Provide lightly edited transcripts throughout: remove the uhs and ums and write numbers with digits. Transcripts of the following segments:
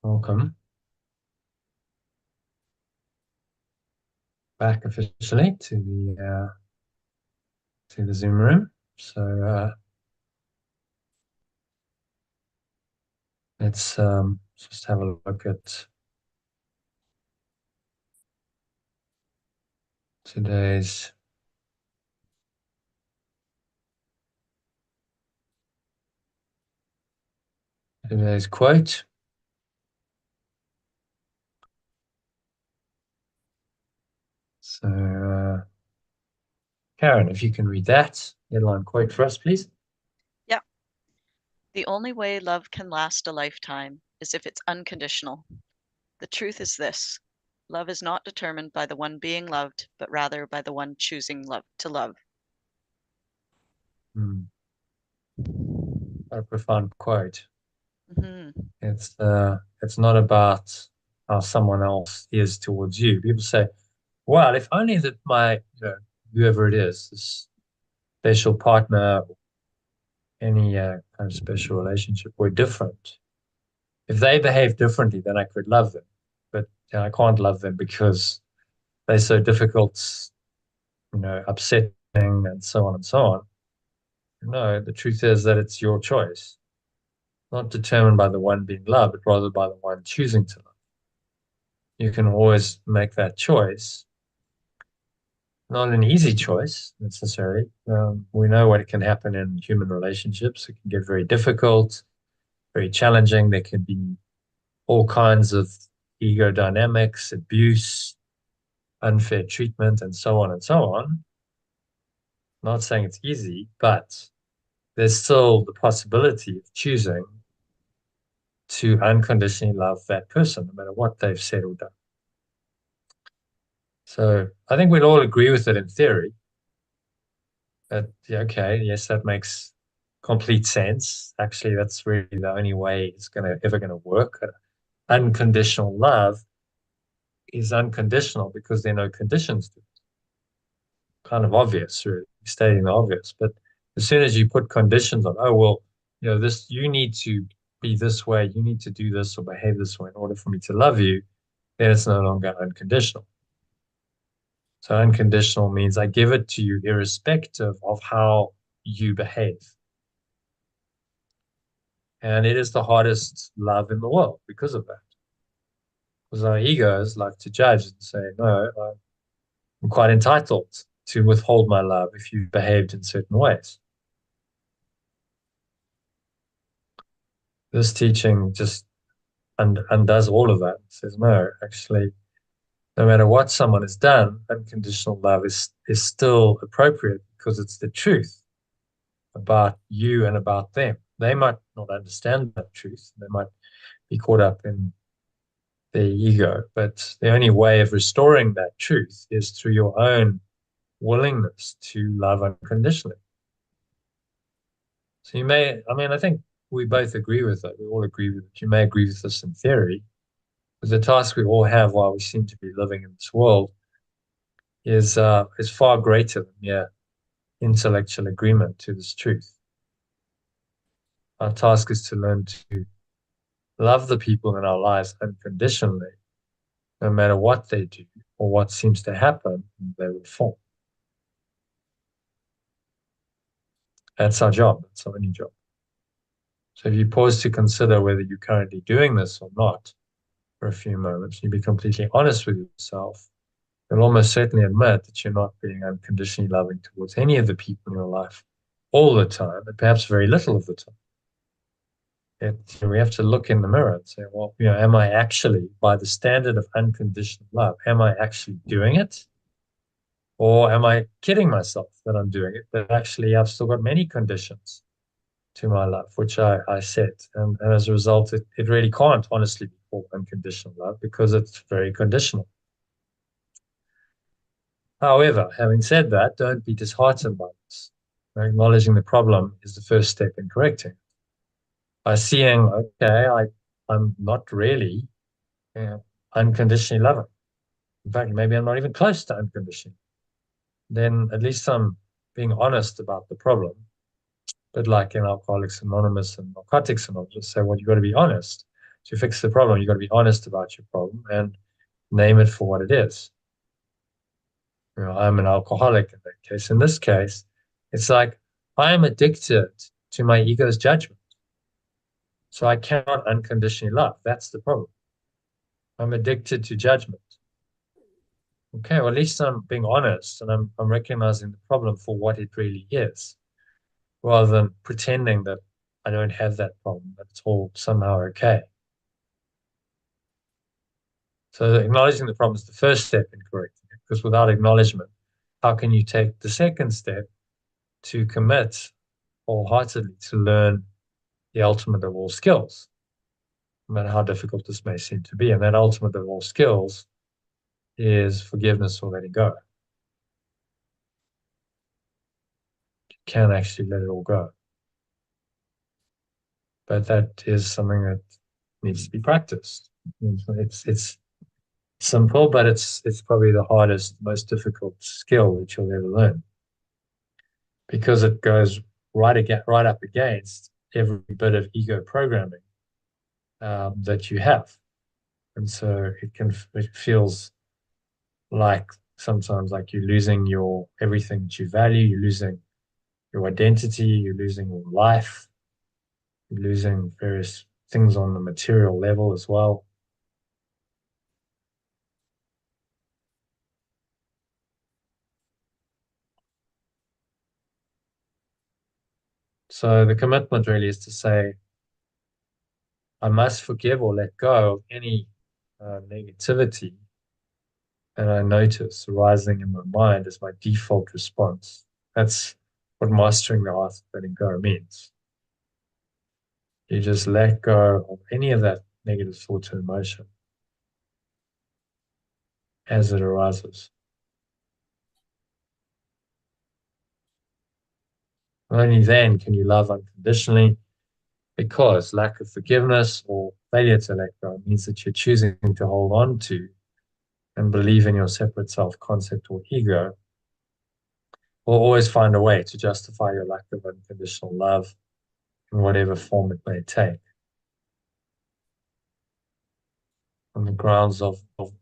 Welcome back officially to the Zoom room. So let's just have a look at today's today's quote. So Karen, if you can read that headline quote for us, please. Yeah. The only way love can last a lifetime is if it's unconditional. The truth is this: love is not determined by the one being loved, but rather by the one choosing to love. Hmm. What a profound quote. hmm It's not about how someone else is towards you. People say, well, if only that my, whoever it is, this special partner, any kind of special relationship, were different. If they behave differently, then I could love them. But I can't love them because they're so difficult, upsetting, and so on and so on. No, the truth is that it's your choice, not determined by the one being loved, but rather by the one choosing to love. You can always make that choice. Not an easy choice necessarily. We know what can happen in human relationships. It can get very difficult, very challenging. There can be all kinds of ego dynamics, abuse, unfair treatment, and so on and so on. Not saying it's easy, but there's still the possibility of choosing to unconditionally love that person, no matter what they've said or done. So I think we'd all agree with it in theory. But yeah, okay, yes, that makes complete sense. Actually, that's really the only way it's ever gonna work. Unconditional love is unconditional because there are no conditions to it. Kind of obvious, really, stating the obvious. But as soon as you put conditions on, oh well, this you need to be this way, you need to do this or behave this way in order for me to love you, then it's no longer unconditional. So unconditional means I give it to you irrespective of how you behave. And it is the hardest love in the world because of that. Because our egos like to judge and say, no, I'm quite entitled to withhold my love if you've behaved in certain ways. This teaching just undoes all of that. It says, no, actually, no matter what someone has done, unconditional love is still appropriate because it's the truth about you and about them. They might not understand that truth. They might be caught up in their ego, but the only way of restoring that truth is through your own willingness to love unconditionally. So I think we both agree with that. We all agree with it. You may agree with this in theory, but the task we all have while we seem to be living in this world is far greater than mere intellectual agreement to this truth. Our task is to learn to love the people in our lives unconditionally, no matter what they do or what seems to happen in their reform. That's our job. That's our only job. So if you pause to consider whether you're currently doing this or not for a few moments, you be completely honest with yourself, you'll almost certainly admit that you're not being unconditionally loving towards any of the people in your life all the time, and perhaps very little of the time. We have to look in the mirror and say, well, am I actually, by the standard of unconditional love, am I actually doing it? Or am I kidding myself that I'm doing it? That actually I've still got many conditions to my love, which I set. And as a result, it really can't honestly be called unconditional love because it's very conditional. However, having said that, don't be disheartened by this. Acknowledging the problem is the first step in correcting it. By seeing, okay, I'm not really unconditionally loving. In fact, maybe I'm not even close to unconditional. Then at least I'm being honest about the problem. But like in Alcoholics Anonymous and Narcotics Anonymous, say, well, you've got to be honest. To fix the problem, you've got to be honest about your problem and name it for what it is. I'm an alcoholic in that case. In this case, it's like I am addicted to my ego's judgment. So I cannot unconditionally love. That's the problem. I'm addicted to judgment. Okay, well, at least I'm being honest and I'm recognizing the problem for what it really is, rather than pretending that I don't have that problem, that it's all somehow okay. So acknowledging the problem is the first step in correcting it, because without acknowledgement, how can you take the second step to commit wholeheartedly to learn the ultimate of all skills, no matter how difficult this may seem to be? And that ultimate of all skills is forgiveness or letting go. You can actually let it all go. But that is something that needs to be practiced. It's simple, but it's probably the hardest, most difficult skill that you'll ever learn because it goes right up against every bit of ego programming that you have, and so it feels like sometimes like you're losing your everything that you value, you're losing your identity, you're losing your life, you're losing various things on the material level as well. So the commitment really is to say, I must forgive or let go of any negativity that I notice arising in my mind as my default response. That's what mastering the art of letting go means. You just let go of any of that negative thought or emotion as it arises. Only then can you love unconditionally, because lack of forgiveness or failure to let go means that you're choosing to hold on to and believe in your separate self concept or ego, will always find a way to justify your lack of unconditional love in whatever form it may take, on the grounds of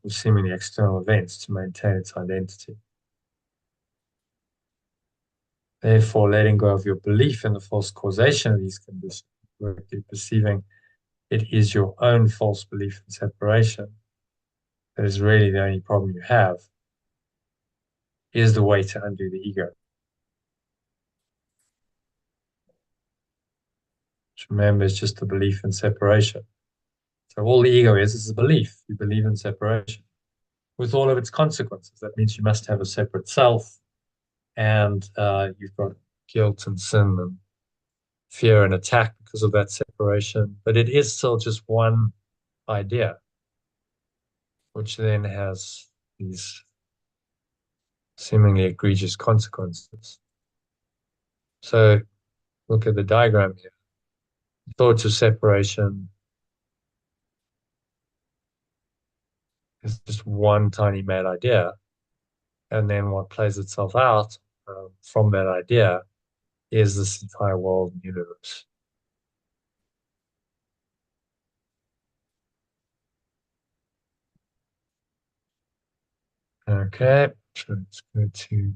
seemingly external events to maintain its identity. Therefore, letting go of your belief in the false causation of these conditions, correctly perceiving it is your own false belief in separation that is really the only problem you have, is the way to undo the ego. Which, remember, is just a belief in separation. So all the ego is a belief. You believe in separation with all of its consequences. That means you must have a separate self, and you've got guilt and sin and fear and attack because of that separation. But it is still just one idea, which then has these seemingly egregious consequences. So look at the diagram here. Thoughts of separation is just one tiny mad idea. And then what plays itself out from that idea is this entire world and universe. Okay, so let's go to.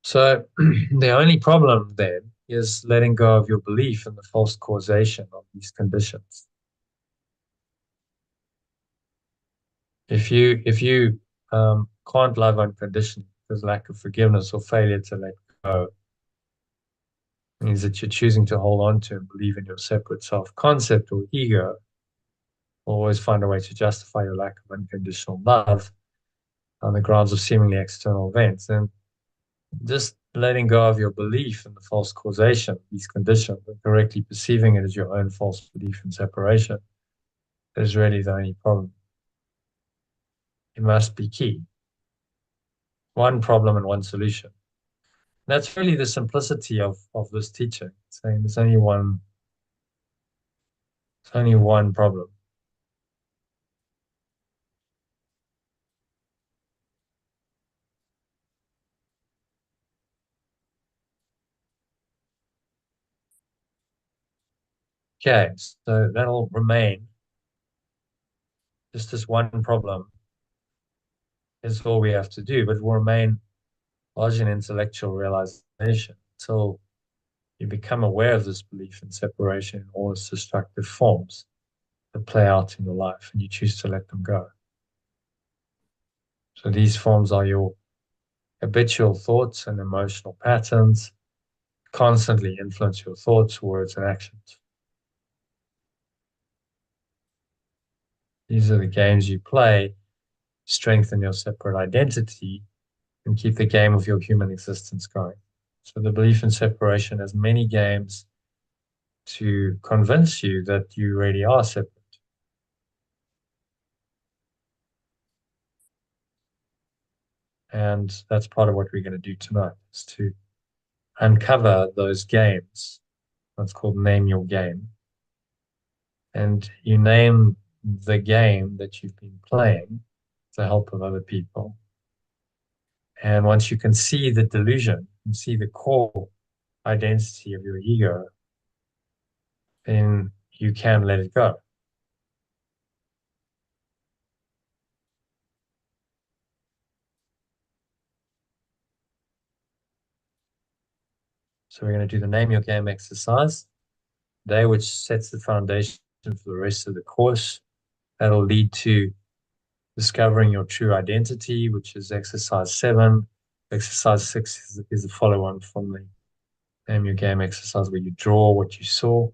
So the only problem then is letting go of your belief in the false causation of these conditions. If you can't love unconditionally because lack of forgiveness or failure to let go means that you're choosing to hold on to and believe in your separate self-concept or ego, always find a way to justify your lack of unconditional love on the grounds of seemingly external events. And just letting go of your belief in the false causation of these conditions and correctly perceiving it as your own false belief in separation is really the only problem. It must be key. One problem and one solution. That's really the simplicity of this teaching, saying there's only one problem. Okay, so that'll remain. Just this one problem is all we have to do, but it will remain largely an intellectual realization until you become aware of this belief in separation in all its destructive forms that play out in your life and you choose to let them go. So these forms are your habitual thoughts and emotional patterns, constantly influence your thoughts, words, and actions. These are the games you play, strengthen your separate identity, and keep the game of your human existence going. So the belief in separation has many games to convince you that you really are separate. And that's part of what we're going to do tonight, is to uncover those games. That's called name your game. And you name the game that you've been playing with the help of other people. And once you can see the delusion and see the core identity of your ego, then you can let it go. So we're going to do the name your game exercise today, which sets the foundation for the rest of the course. That'll lead to discovering your true identity, which is exercise 7. Exercise 6 is the follow-on from the name your game exercise where you draw what you saw.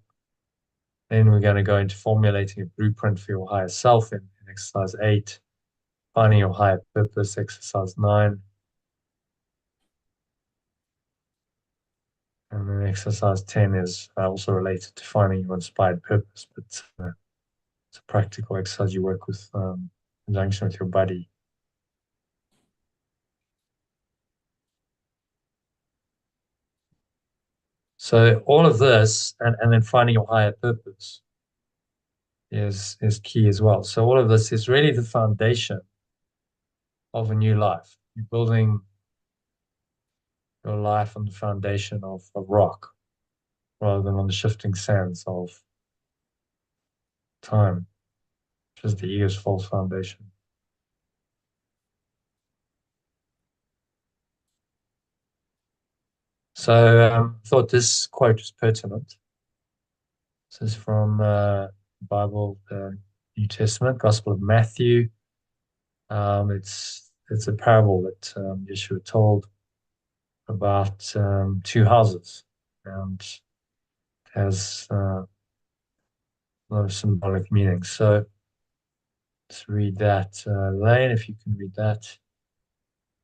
Then we're going to go into formulating a blueprint for your higher self in exercise 8, finding your higher purpose, exercise 9. And then exercise 10 is also related to finding your inspired purpose, but it's a practical exercise you work with in conjunction with your buddy. So all of this, and then finding your higher purpose is key as well. So all of this is really the foundation of a new life. You're building your life on the foundation of rock rather than on the shifting sands of time, which is the ego's false foundation. So I thought this quote was pertinent. This is from Bible, New Testament, Gospel of Matthew. It's a parable that Yeshua told about two houses, and has a lot of symbolic meaning. So let's read that. Lane, if you can read that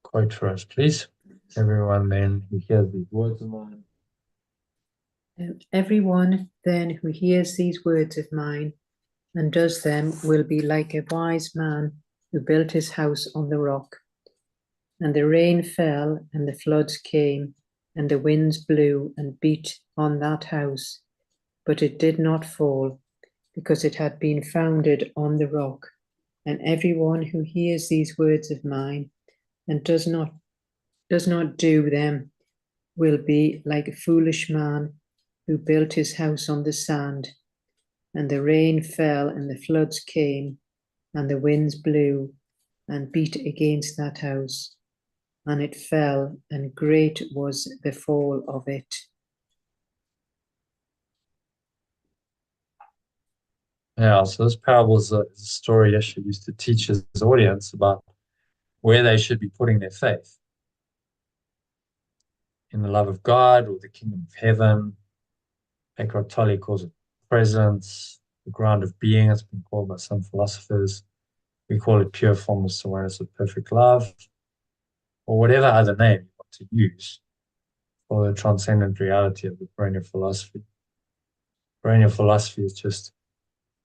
quote for us, please. Everyone then who hears these words of mine. Everyone then who hears these words of mine and does them will be like a wise man who built his house on the rock. And the rain fell, and the floods came, and the winds blew and beat on that house. But it did not fall, because it had been founded on the rock. And everyone who hears these words of mine and does not do them will be like a foolish man who built his house on the sand. And the rain fell, and the floods came, and the winds blew and beat against that house. And it fell, and great was the fall of it. Yeah, so this parable is a story Yeshua used to teach his audience about where they should be putting their faith. In the love of God or the kingdom of heaven. Eckhart Tolle calls it presence, the ground of being. It's been called by some philosophers. We call it pure formless awareness of perfect love, or whatever other name you want to use for the transcendent reality of the perennial philosophy. Perennial philosophy is just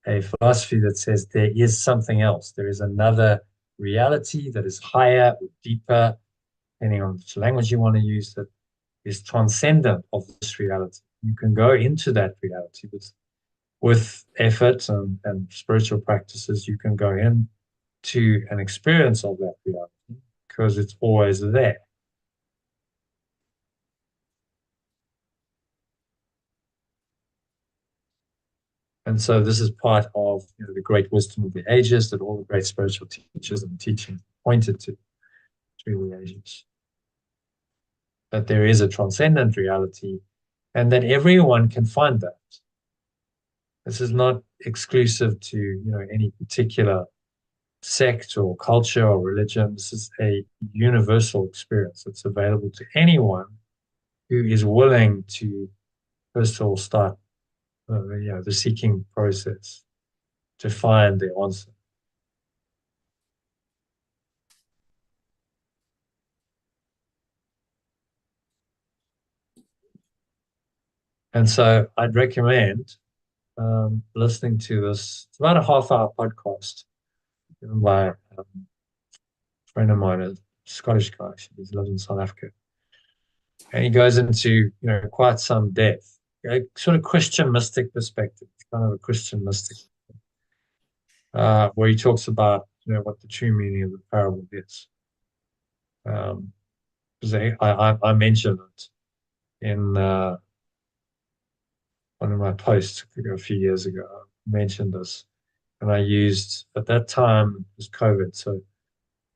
a philosophy that says there is something else. There is another reality that is higher or deeper, depending on which language you want to use, that is transcendent of this reality. You can go into that reality with effort and spiritual practices. You can go in to an experience of that reality because it's always there. And so this is part of the great wisdom of the ages that all the great spiritual teachers and teachings pointed to through the ages. That there is a transcendent reality and that everyone can find that. This is not exclusive to any particular sect or culture or religion. This is a universal experience that's available to anyone who is willing to, first of all, start the seeking process to find the answer. And so I'd recommend listening to this. It's about a half-hour podcast given by a friend of mine, a Scottish guy. He lives in South Africa. And he goes into quite some depth, a sort of Christian mystic perspective, kind of a Christian mystic, where he talks about what the true meaning of the parable is. Because I mentioned it in one of my posts a few years ago. I mentioned this, and I used at that time it was COVID, so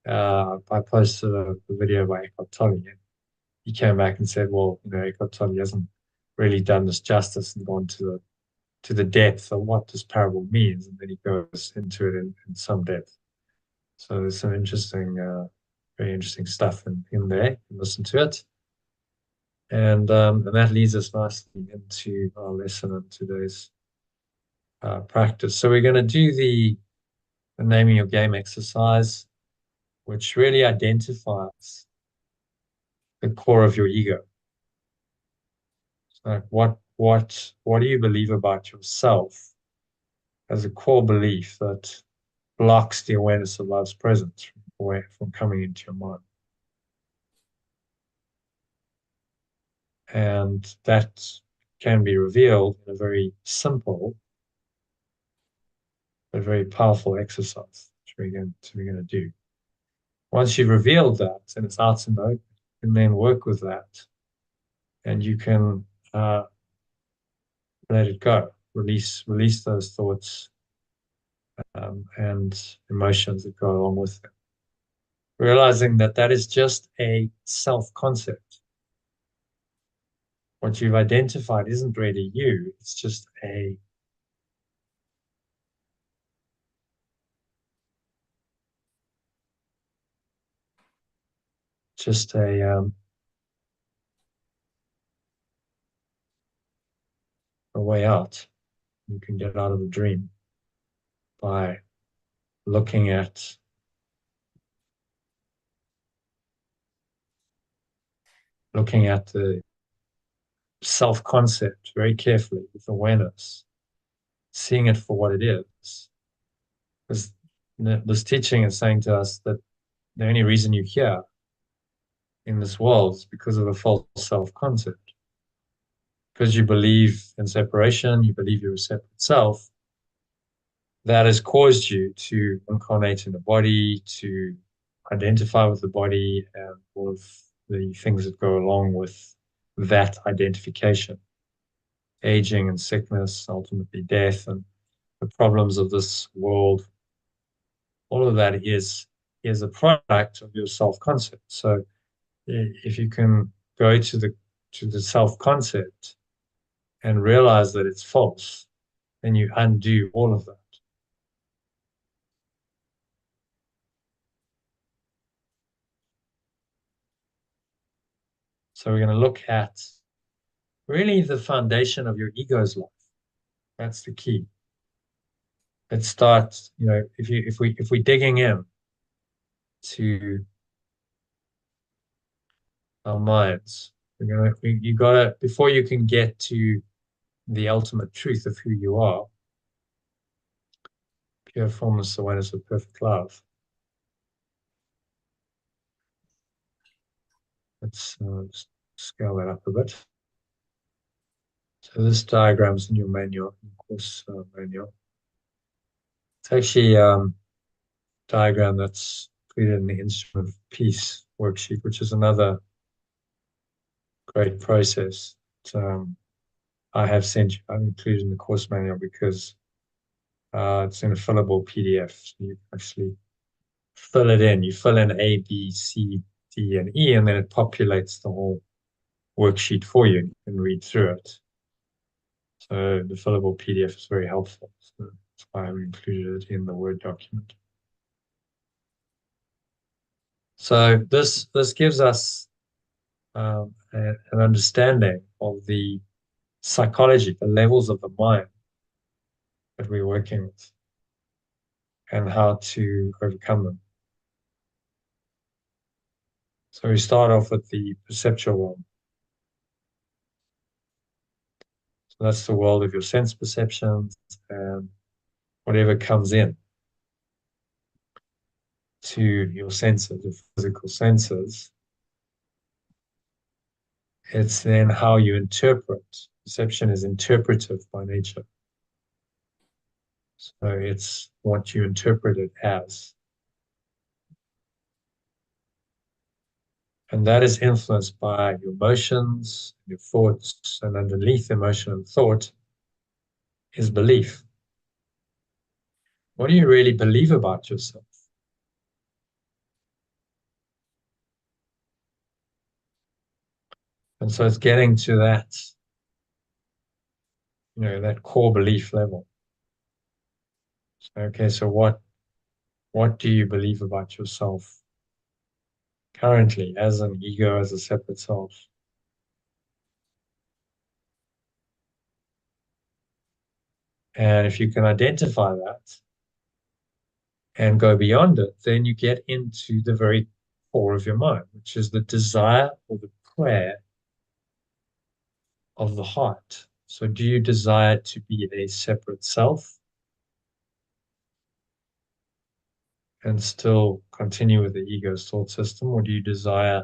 I posted a video by Eckhart Tolle. He came back and said, well, Eckhart Tolle hasn't really done this justice and gone to the depth of what this parable means, and then he goes into it in some depth. So there's some interesting, very interesting stuff in there. You can listen to it. And that leads us nicely into our lesson in today's practice. So we're going to do the naming your game exercise, which really identifies the core of your ego. Like what do you believe about yourself as a core belief that blocks the awareness of love's presence from coming into your mind? And that can be revealed in a very simple but very powerful exercise, which we're going to do. Once you've revealed that and it's out in the open, you can then work with that and you can let it go, release those thoughts and emotions that go along with them. Realizing that is just a self-concept. What you've identified isn't really you, it's just a a way out. You can get out of the dream by looking at the self-concept very carefully with awareness, seeing it for what it is. Because this teaching is saying to us that the only reason you're here in this world is because of a false self-concept. Because you believe in separation, you believe you're a separate self, that has caused you to incarnate in the body, to identify with the body and all of the things that go along with that identification. Aging and sickness, ultimately death, and the problems of this world. All of that is a product of your self-concept. So if you can go to the self-concept and realize that it's false, then you undo all of that. So we're going to look at really the foundation of your ego's life. That's the key. Let's start, if we're digging in to our minds, you gotta, before you can get to the ultimate truth of who you are, pure formless awareness of perfect love. Let's just scale that up a bit. So this diagram is in your manual, course manual. It's actually a diagram that's included in the Instrument of Peace worksheet, which is another great process. I have sent you, I've included in the course manual because It's in a fillable PDF. So you actually fill it in. You fill in A, B, C, D, and E, and then it populates the whole worksheet for you. You can read through it. So the fillable PDF is very helpful. So that's why I've included it in the Word document. So this gives us an understanding of the psychology, the levels of the mind that we're working with, and how to overcome them. So we start off with the perceptual world. So that's the world of your sense perceptions and whatever comes in to your senses, your physical senses. It's then how you interpret. Perception is interpretive by nature. So it's what you interpret it as. And that is influenced by your emotions, your thoughts, and underneath emotion and thought is belief. What do you really believe about yourself? And so it's getting to that, that core belief level. Okay, so what do you believe about yourself currently as an ego, as a separate self? And if you can identify that and go beyond it, then you get into the very core of your mind, which is the desire or the prayer of the heart. So do you desire to be a separate self and still continue with the ego's thought system, or do you desire,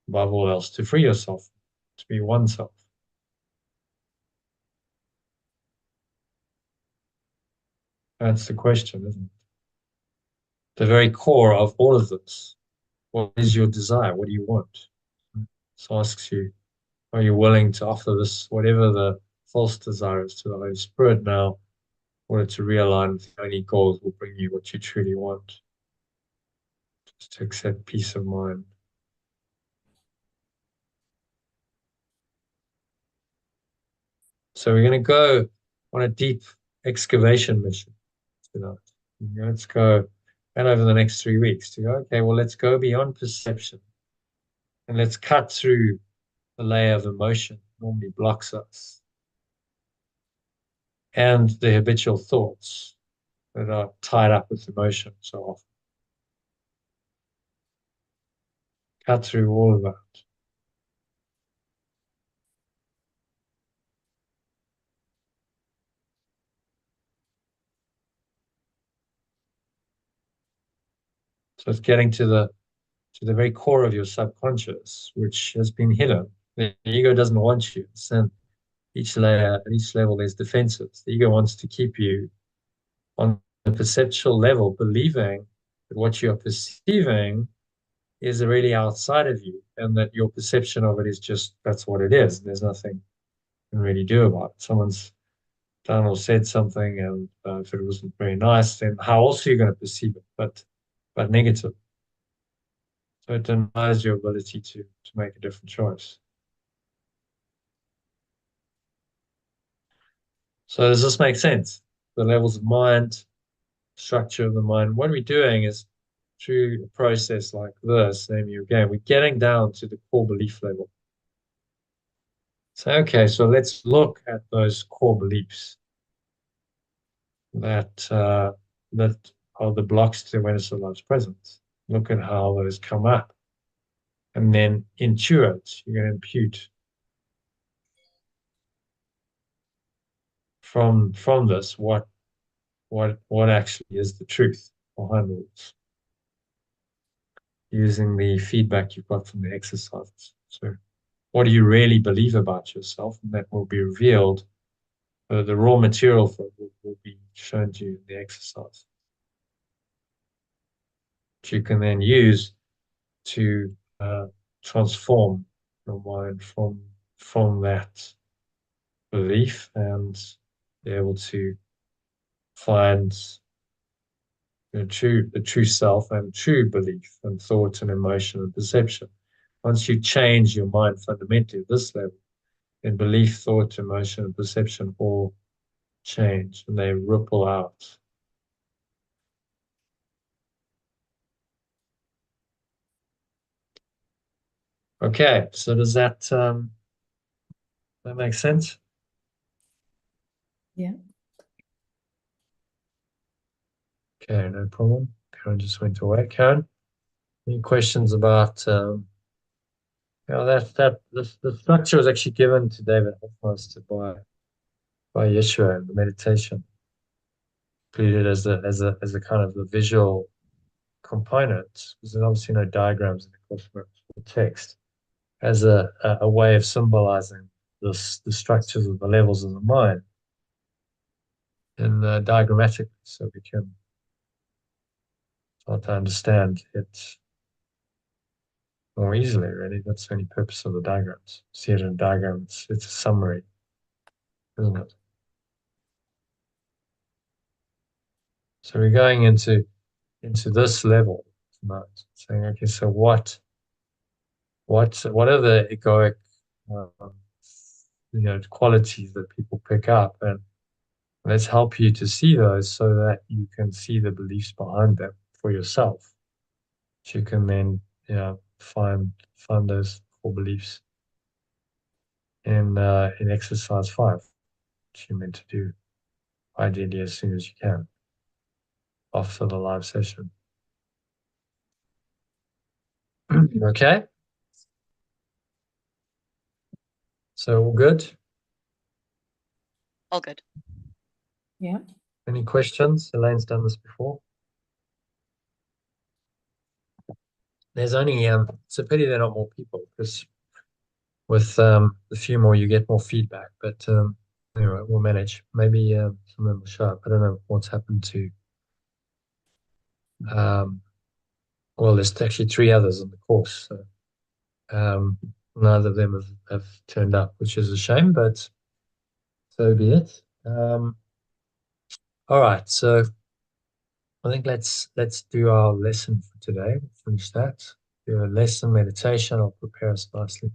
above all else, to free yourself, to be oneself? That's the question, isn't it? The very core of all of this. What is your desire? What do you want? This asks you, are you willing to offer this, whatever the false desire is, to the Holy Spirit now, in order to realign with the only goals will bring you what you truly want? Just to accept peace of mind. So we're going to go on a deep excavation mission tonight. Let's go, and over the next 3 weeks, to go, okay, well, let's go beyond perception and let's cut through the layer of emotion that normally blocks us and the habitual thoughts that are tied up with emotion so often. Cut through all of that. So it's getting to the very core of your subconscious, which has been hidden. The ego doesn't want you. And each layer, at each level, there's defenses. The ego wants to keep you on the perceptual level, believing that what you're perceiving is really outside of you, and that your perception of it is just, that's what it is. There's nothing you can really do about it. Someone's done or said something, and if it wasn't very nice, then how else are you going to perceive it? But negative. So it denies your ability to make a different choice. So does this make sense? The levels of mind, structure of the mind. What we're doing is, through a process like this, name you again, we're getting down to the core belief level. So, okay, so let's look at those core beliefs that that are the blocks to awareness of love's presence. Look at how those come up. And then intuit, you're going to impute from this what actually is the truth behind all this, using the feedback you've got from the exercises. So what do you really believe about yourself? And that will be revealed. The raw material for it will be shown to you in the exercise, which you can then use to transform your mind from that belief and be able to find the true self and true belief and thought and emotion and perception. Once you change your mind fundamentally at this level, then belief, thought, emotion, and perception all change and they ripple out. Okay, so does that make sense? Yeah. Okay, no problem. Karen just went away. Karen, any questions about the structure was actually given to David Hoffmeister by Yeshua in the meditation, included as a kind of a visual component, because there's obviously no diagrams in the course for text, as a way of symbolizing the structures of the levels of the mind and diagrammatically, so we can start to understand it more easily, really. That's the only purpose of the diagrams. See it in a diagram, it's a summary, isn't it? So we're going into this level tonight, saying, okay, so what are the egoic qualities that people pick up, and let's help you to see those so that you can see the beliefs behind them for yourself. So you can then find those core beliefs in exercise 5, which you're meant to do ideally as soon as you can after the live session. Okay, so all good? All good. Yeah. Any questions? Elaine's done this before. There's only it's a pity there are not more people, because with a few more you get more feedback, but anyway, we'll manage. Maybe some of them will show up. I don't know what's happened to well, there's actually 3 others in the course, so neither of them have turned up, which is a shame, but so be it. All right, so I think let's do our lesson for today. We'll finish that. Do a lesson meditation. I'll prepare us nicely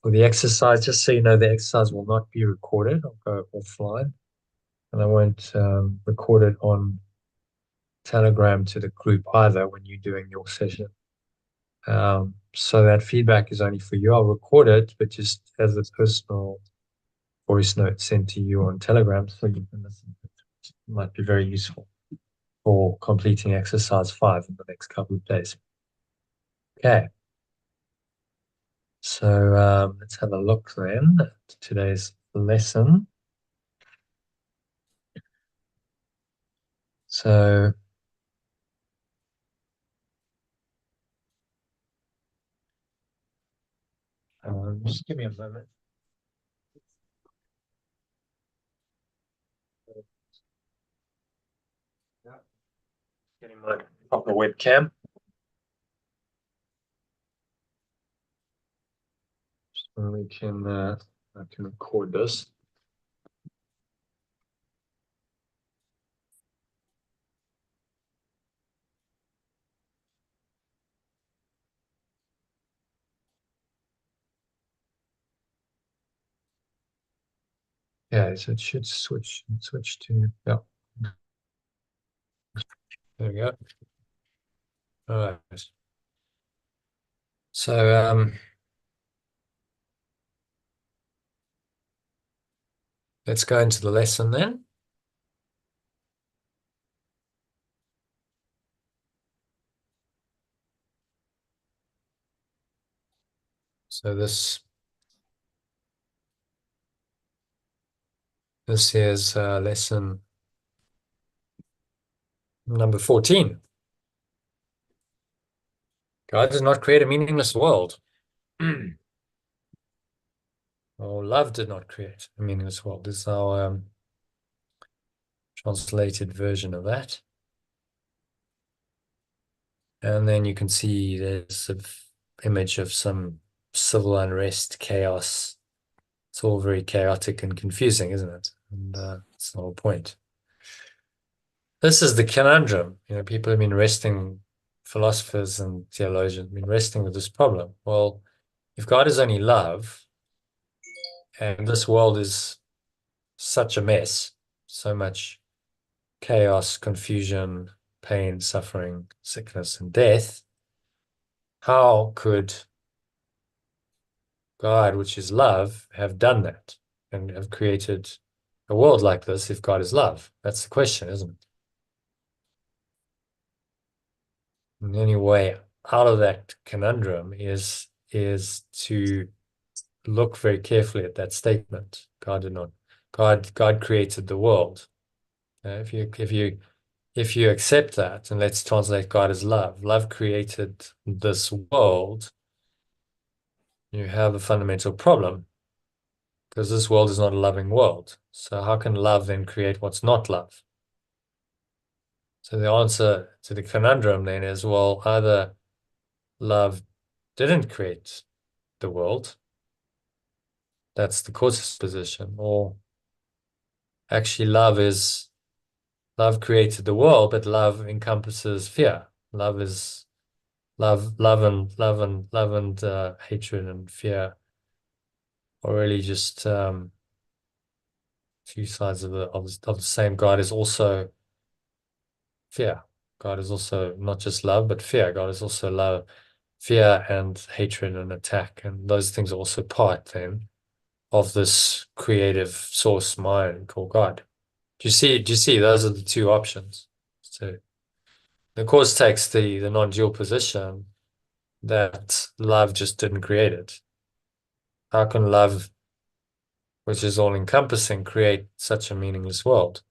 for the exercise. Just so you know, the exercise will not be recorded. I'll go offline, and I won't record it on Telegram to the group either when you're doing your session. So that feedback is only for you. I'll record it, but just as a personal voice note sent to you on Telegram, so you can listen. It might be very useful for completing exercise 5 in the next couple of days. Okay. So let's have a look then at today's lesson. So just give me a moment. Yeah. Getting my proper webcam. So we can I can record this. Yeah, so it should switch to yeah. There we go. All right. So let's go into the lesson then. So this is lesson number 14. God does not create a meaningless world. Or love did not create a meaningless world. This is our translated version of that. And then you can see there's an image of some civil unrest, chaos. It's all very chaotic and confusing, isn't it? And that's the whole point. this is the conundrum. People have been wrestling, philosophers and theologians have been wrestling with this problem. Well, if God is only love, and this world is such a mess, so much chaos, confusion, pain, suffering, sickness, and death, how could God, which is love, have done that and have created a world like this if God is love? That's the question, isn't it? And the only way out of that conundrum is to look very carefully at that statement. God did not. God created the world. If you accept that, and let's translate God as love. Love created this world. You have a fundamental problem because this world is not a loving world. So how can love then create what's not love? So the answer to the conundrum then is, well, either love didn't create the world, that's the Course's position, or actually love created the world, but love encompasses fear. Love is love and hatred and fear are really just two sides of the same. God is also fear. God is also not just love, but fear. God is also love, fear and hatred and attack. And those things are also part then of this creative source mind called God. Do you see those are the two options? So the Course takes the non-dual position that love just didn't create it. How can love, which is all encompassing, create such a meaningless world?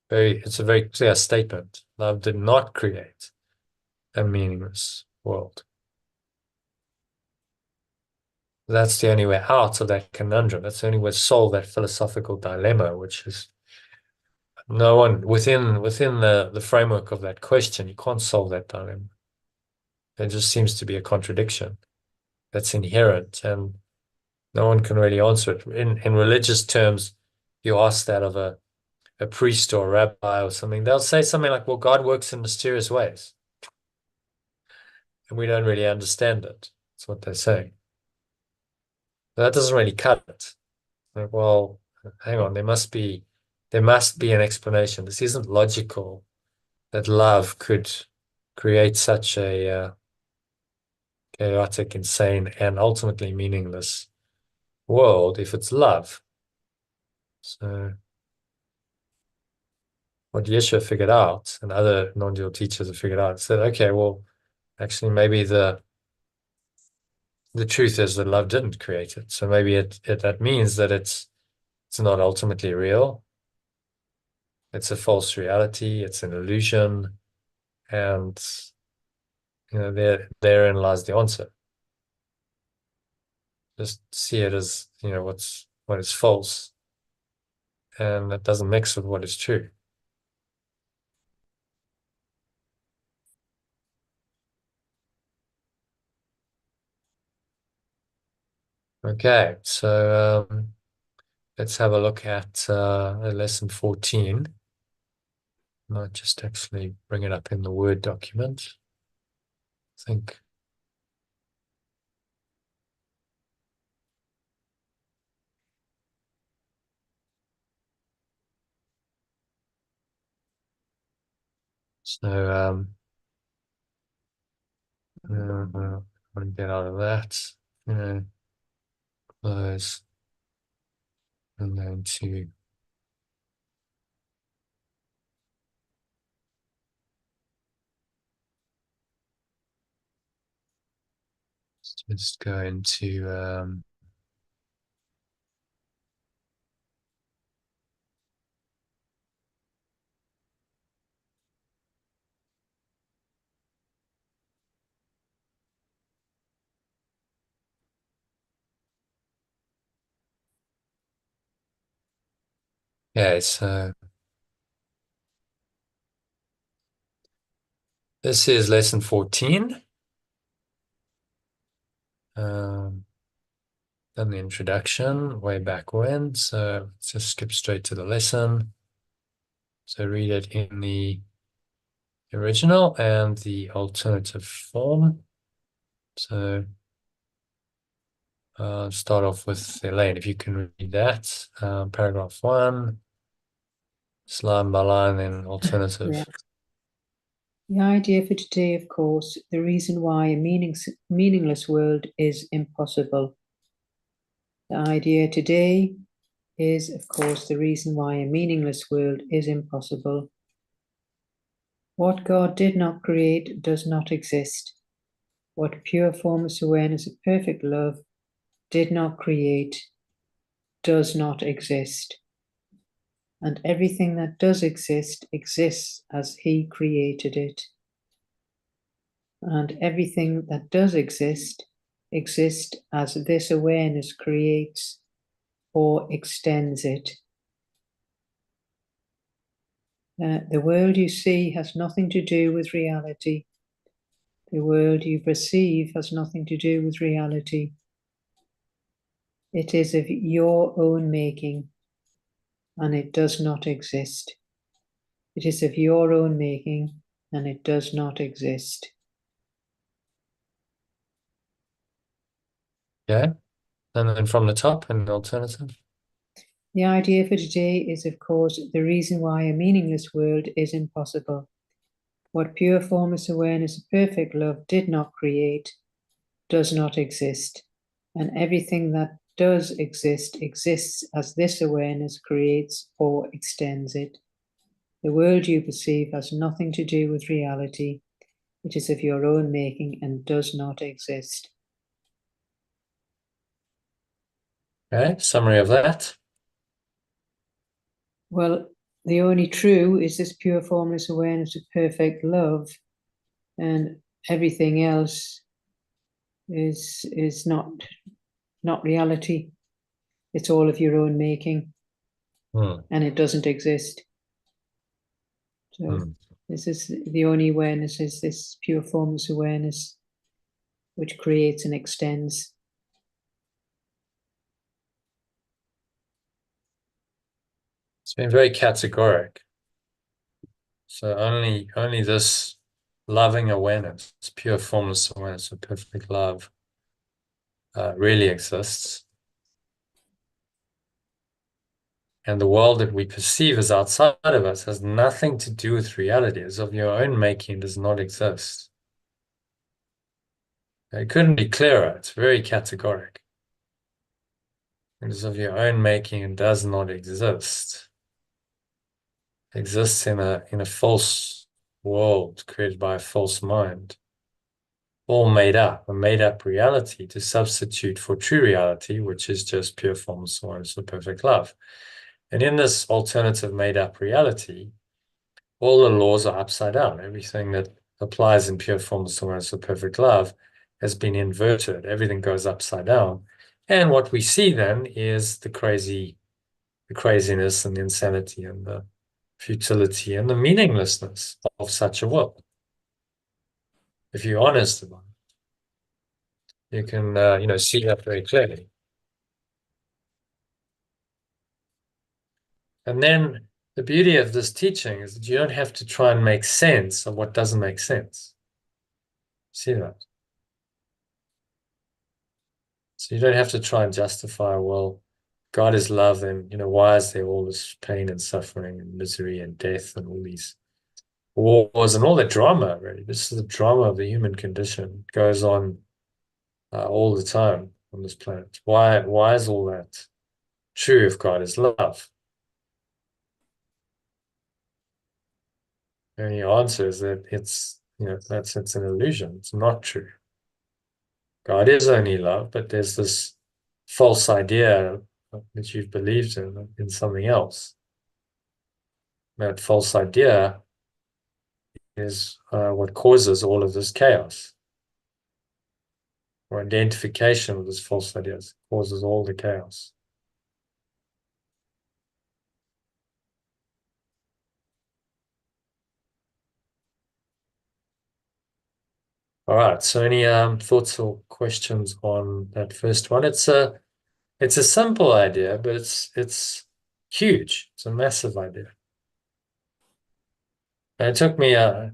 It's a very clear statement. Love did not create a meaningless world. That's the only way out of that conundrum. That's the only way to solve that philosophical dilemma, which is no one within the framework of that question, you can't solve that dilemma. There just seems to be a contradiction that's inherent, and no one can really answer it. In religious terms, you ask that of a priest or a rabbi or something, they'll say something like, well, God works in mysterious ways. And we don't really understand it. That's what they're saying. But that doesn't really cut it. Like, well, hang on, there must be an explanation. This isn't logical that love could create such a chaotic, insane, and ultimately meaningless world if it's love. So what Yeshua figured out, and other non-dual teachers have figured out, said, okay, well, actually, maybe the truth is that love didn't create it. So maybe that means that it's not ultimately real. It's a false reality. It's an illusion, and therein lies the answer. Just see it as what is false, and it doesn't mix with what is true. Okay, so let's have a look at lesson 14. I might just actually bring it up in the Word document. I think. So want to get out of that. Close. And then to just go into okay, so this is lesson 14. Done the introduction way back when, so let's just skip straight to the lesson. So read it in the original and the alternative form. So start off with Elaine, if you can read that. Paragraph 1, just line by line, then alternative. Yeah. The idea for today, of course, the reason why a meaningless world is impossible. The idea today is, of course, the reason why a meaningless world is impossible. What God did not create does not exist. What pure formless awareness of perfect love did not create does not exist. And everything that does exist exists as He created it. And everything that does exist exists as this awareness creates or extends it. The world you see has nothing to do with reality. The world you perceive has nothing to do with reality. It is of your own making, and it does not exist. It is of your own making, and it does not exist. Okay. And then from the top, an alternative. The idea for today is, of course, the reason why a meaningless world is impossible. What pure formless awareness of perfect love did not create does not exist. And everything that does exist exists as this awareness creates or extends it. The world you perceive has nothing to do with reality. It is of your own making and does not exist. Okay, summary of that. Well, the only true is this pure formless awareness of perfect love, and everything else is not reality. It's all of your own making, and it doesn't exist. So this is the only awareness, is this pure formless awareness, which creates and extends. It's been very categoric. So only this loving awareness, this pure formless awareness of perfect love, really exists. And the world that we perceive as outside of us has nothing to do with reality. It's of your own making, does not exist. It couldn't be clearer. It's very categoric. It is of your own making and does not exist. It exists in a false world created by a false mind. All made up, a made up reality to substitute for true reality, which is just pure formless awareness of perfect love. And in this alternative made up reality, all the laws are upside down. Everything that applies in pure formless awareness of perfect love has been inverted. Everything goes upside down. And what we see then is the craziness and the insanity and the futility and the meaninglessness of such a world. If you're honest about it, you can see that very clearly. And then the beauty of this teaching is that you don't have to try and make sense of what doesn't make sense. See that? So you don't have to try and justify, well, God is love, and why is there all this pain and suffering and misery and death and all these wars and all the drama, really? This is the drama of the human condition. It goes on all the time on this planet. Why is all that true if God is love? And the answer is that it's an illusion. It's not true. God is only love, but there's this false idea that you've believed in something else. That false idea is what causes all of this chaos. Or identification with this false ideas causes all the chaos. All right. So any thoughts or questions on that first one? It's a simple idea, but it's huge. It's a massive idea. And it took me, I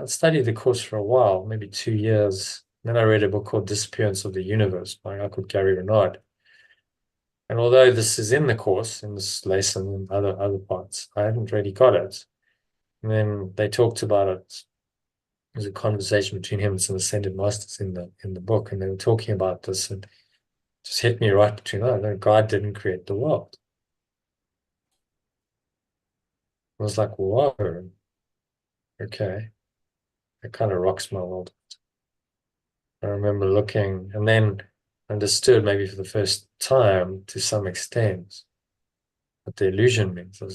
studied the course for a while, maybe 2 years. Then I read a book called Disappearance of the Universe by a guy called Gary Renard. And although this is in the course, in this lesson and other parts, I hadn't really got it. And then they talked about it. There's a conversation between him and some ascended masters in the book, and they were talking about this, and it just hit me right between that. No, God didn't create the world. I was like, whoa, okay. It kind of rocks my world. I remember looking and then understood maybe for the first time to some extent what the illusion means. I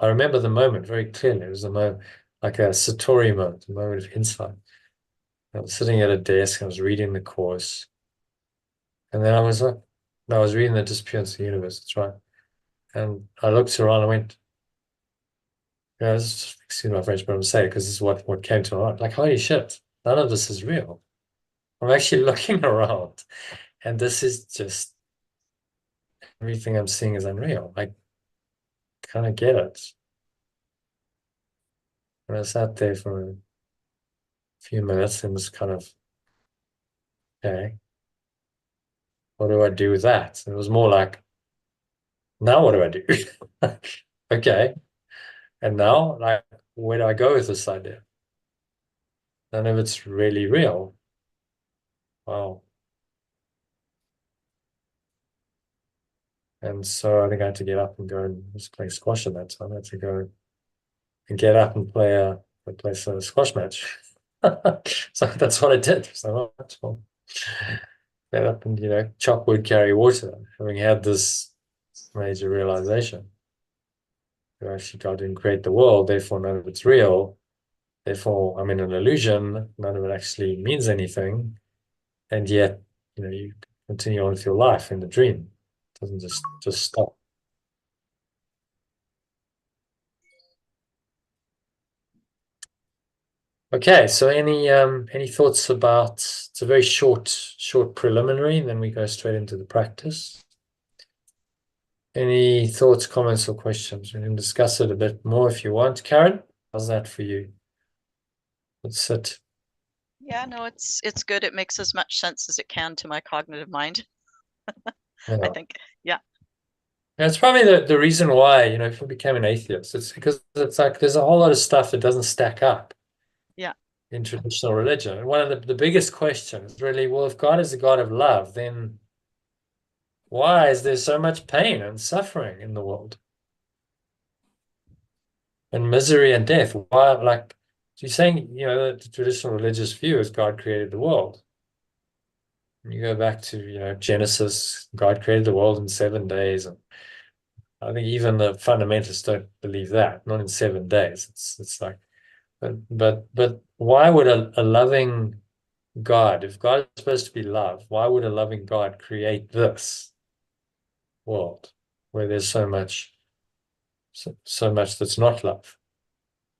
remember the moment very clearly. It was a moment, like a Satori moment, a moment of insight. I was sitting at a desk, I was reading the course, and then I was like, no, I was reading the Disappearance of the Universe, that's right. And I looked around, I went, this is just, excuse my French, but I'm saying because this is what came to my mind. Like, holy shit, none of this is real. I'm actually looking around, and this is just everything I'm seeing is unreal. I kind of get it. And I sat there for a few minutes and was kind of, okay, what do I do with that? And it was more like, now what do I do? Okay. And now, like, where do I go with this idea? None of it's really real. Wow. And so I think I had to get up and go and was playing squash at that time. I had to go and get up and play a squash match. So that's what I did. So that's fun. Get up and, chop wood, carry water, having had this major realization. Actually, God didn't create the world, therefore none of it's real. Therefore, I'm in an illusion. None of it actually means anything. And yet, you continue on with your life in the dream. It doesn't just stop. Okay, so any thoughts about, it's a very short preliminary, then we go straight into the practice. Any thoughts, comments, or questions? We can discuss it a bit more if you want. Karen, how's that for you? Let's sit. Yeah, no, it's good. It makes as much sense as it can to my cognitive mind. Yeah. I think. Yeah. Yeah, it's probably the reason why, if you became an atheist, it's because it's like there's a whole lot of stuff that doesn't stack up Yeah. in traditional religion. And one of the biggest questions really, well, if God is a God of love, then why is there so much pain and suffering in the world? And misery and death? Why, like, so you're saying, the traditional religious view is God created the world. And you go back to, Genesis, God created the world in 7 days. And I think even the fundamentalists don't believe that, not in 7 days. It's like, but why would a loving God, if God is supposed to be love, why would a loving God create this world where there's so much that's not love?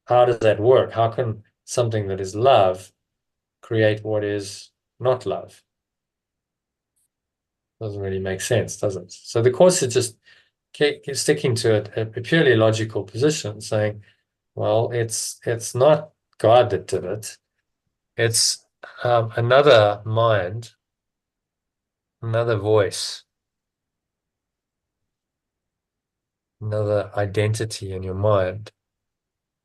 How does that work? How can something that is love create what is not love? Doesn't really make sense, does it? So the course is just sticking to a purely logical position, saying, well, it's not God that did it. It's another mind, another voice, another identity in your mind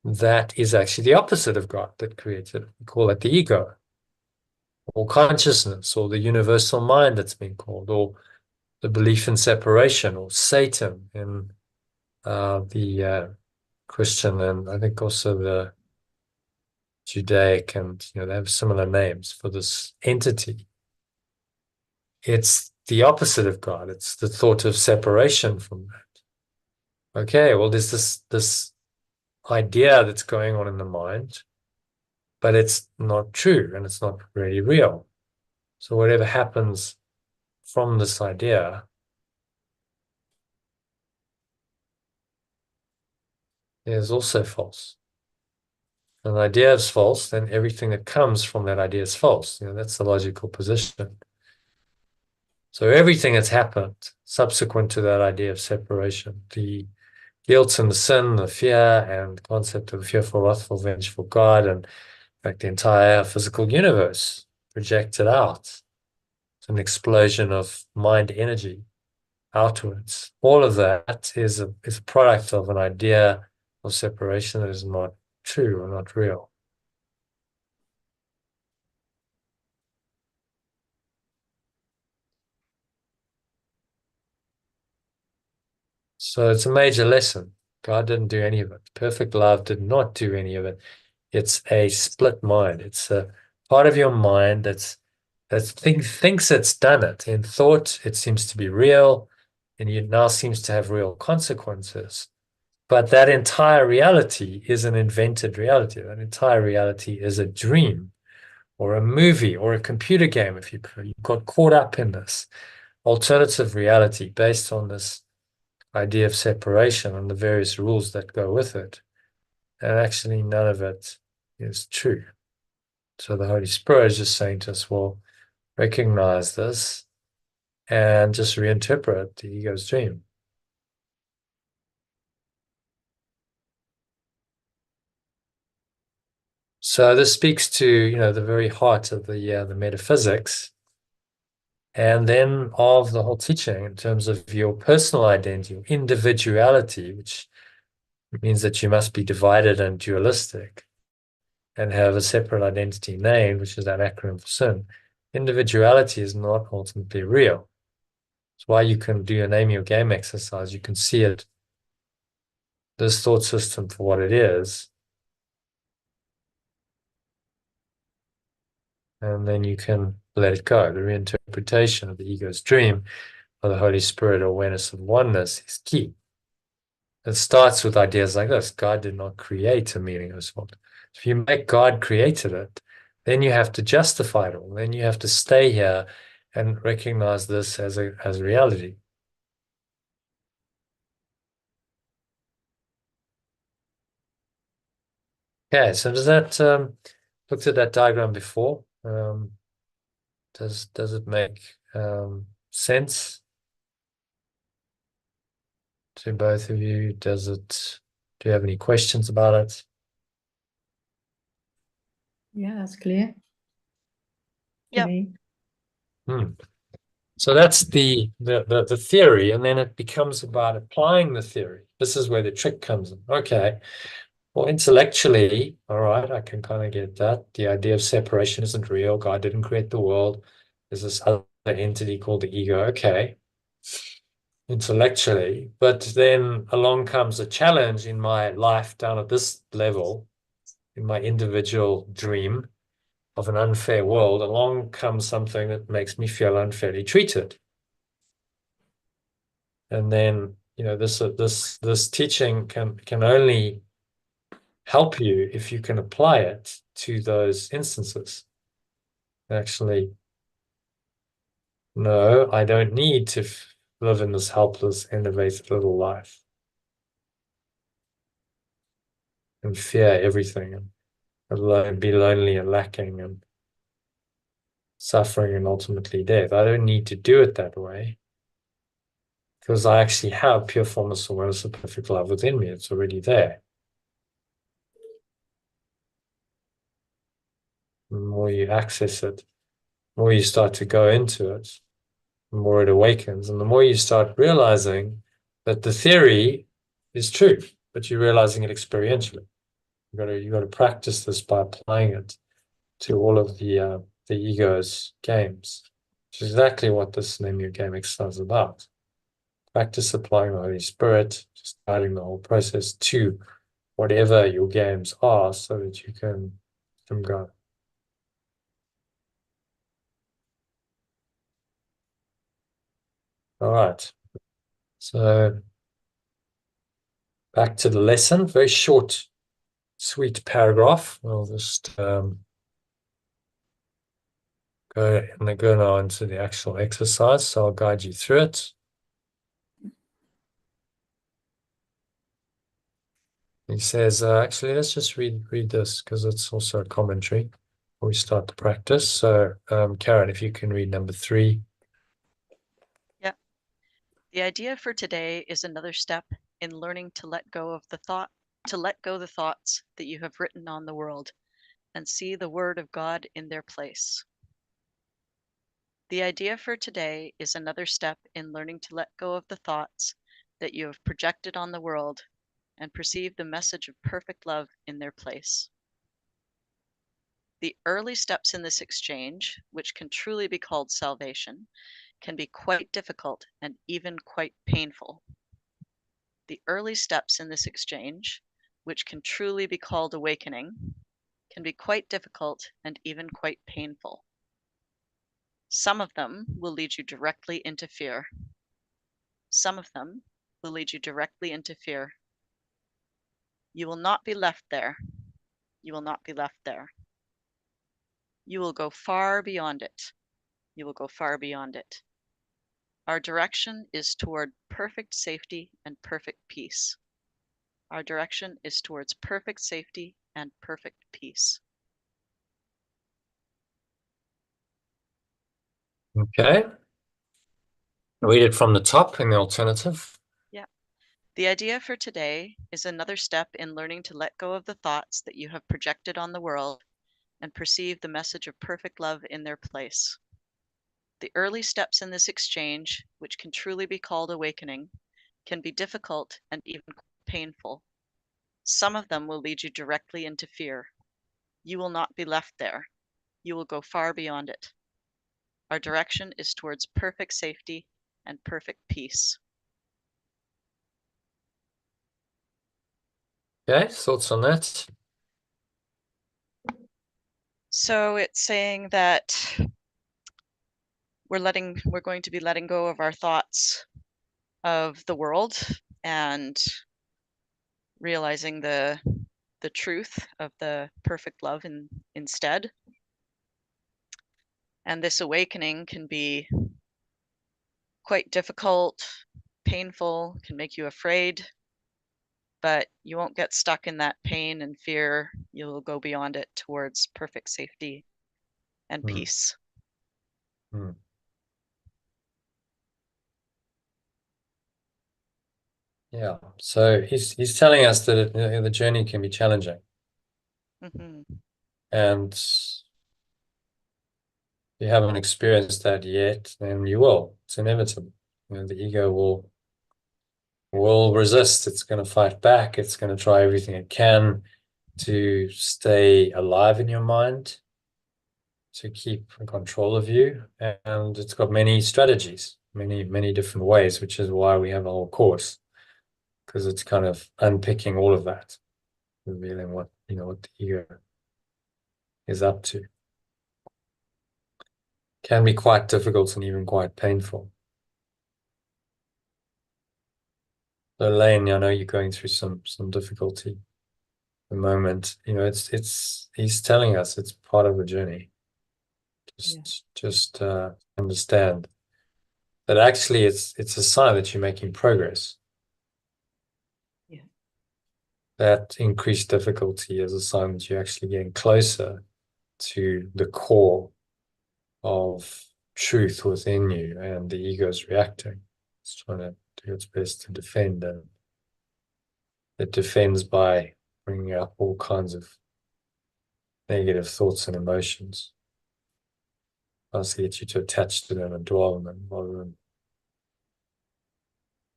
that is actually the opposite of God that created it. We call it the ego, or consciousness, or the universal mind that's been called, or the belief in separation, or Satan in the Christian, and I think also the Judaic, and they have similar names for this entity. It's the opposite of God. It's the thought of separation from that. Okay, well, there's this idea that's going on in the mind, but it's not true and it's not really real. So whatever happens from this idea is also false. An idea is false, then everything that comes from that idea is false. That's the logical position. So everything that's happened subsequent to that idea of separation, the guilt and the sin, the fear, and the concept of the fearful, wrathful, vengeful God, and in fact, the entire physical universe projected out. It's an explosion of mind energy outwards. All of that is a product of an idea of separation that is not true or not real. So it's a major lesson. God didn't do any of it. Perfect love did not do any of it. It's a split mind. It's a part of your mind that thinks it's done it. In thought, it seems to be real, and it now seems to have real consequences. But that entire reality is an invented reality. That entire reality is a dream or a movie or a computer game, if you got caught up in this alternative reality based on this idea of separation and the various rules that go with it. And actually, none of it is true. So the Holy Spirit is just saying to us, well, recognize this and just reinterpret the ego's dream. So this speaks to, the very heart of the metaphysics, and then of the whole teaching in terms of your personal identity, your individuality, which means that you must be divided and dualistic and have a separate identity named, which is that acronym for sin. Individuality is not ultimately real. It's why you can do a name your game exercise. You can see it, this thought system, for what it is. And then you can let it go. The reinterpretation of the ego's dream of the Holy Spirit, awareness of oneness, is key. It starts with ideas like this. God did not create a meaningless world. If you make God created it, then you have to justify it all. Then you have to stay here and recognize this as a reality. Okay, so does that looked at that diagram before? Does it make sense to both of you? Do you have any questions about it? Yeah, that's clear. Yep. So that's the theory, and then it becomes about applying the theory. This is where the trick comes in. Okay, well, intellectually, all right, I can kind of get that. The idea of separation isn't real. God didn't create the world. There's this other entity called the ego. Okay, intellectually, but then along comes a challenge in my life down at this level, in my individual dream of an unfair world. Along comes something that makes me feel unfairly treated. And then, this teaching can only help you if you can apply it to those instances. Actually, no, I don't need to live in this helpless, innovative little life and fear everything and be lonely and lacking and suffering and ultimately death. I don't need to do it that way because I actually have pure formless awareness of perfect love within me. It's already there. The more you access it, the more you start to go into it, the more it awakens. And the more you start realizing that the theory is true, but you're realizing it experientially. You got to practice this by applying it to all of the ego's games, which is exactly what this name your game exercise is about. Practice applying the Holy Spirit, just guiding the whole process to whatever your games are so that you can let them go. All right. So back to the lesson, very short, sweet paragraph. I'll just go now into the actual exercise. So I'll guide you through it. He says, actually, let's just read this because it's also a commentary before we start the practice. So, Karen, if you can read number 3. Yeah. The idea for today is another step in learning to let go the thoughts that you have written on the world and see the word of God in their place. The idea for today is another step in learning to let go of the thoughts that you have projected on the world and perceive the message of perfect love in their place. The early steps in this exchange, which can truly be called salvation, can be quite difficult and even quite painful. The early steps in this exchange, which can truly be called awakening, can be quite difficult and even quite painful. Some of them will lead you directly into fear. Some of them will lead you directly into fear. You will not be left there. You will not be left there. You will go far beyond it. You will go far beyond it. Our direction is toward perfect safety and perfect peace. Our direction is towards perfect safety and perfect peace. Okay. Read it from the top in the alternative. Yeah. The idea for today is another step in learning to let go of the thoughts that you have projected on the world and perceive the message of perfect love in their place. The early steps in this exchange, which can truly be called awakening, can be difficult and even painful. Some of them will lead you directly into fear. You will not be left there. You will go far beyond it. Our direction is towards perfect safety and perfect peace. Okay, thoughts on that? So it's saying that we're going to be letting go of our thoughts of the world and realizing the truth of the perfect love instead. And this awakening can be quite difficult, painful, can make you afraid, but you won't get stuck in that pain and fear. You'll go beyond it towards perfect safety and peace. Yeah, so he's telling us that the journey can be challenging. And if you haven't experienced that yet, then you will. It's inevitable. The ego will resist. It's going to fight back. It's going to try everything it can to stay alive in your mind, to keep control of you. And it's got many strategies, many different ways, which is why we have a whole course, because it's kind of unpicking all of that, revealing what the ego is up to. Can be quite difficult and even quite painful. So Elaine, I know you're going through some difficulty at the moment. He's telling us it's part of the journey. Just understand that actually it's a sign that you're making progress. Yeah. That increased difficulty is a sign that you're actually getting closer to the core of truth within you, and the ego is reacting. It's trying to do its best to defend, and it defends by bringing up all kinds of negative thoughts and emotions. Tries to get you to attach to them and dwell on them rather than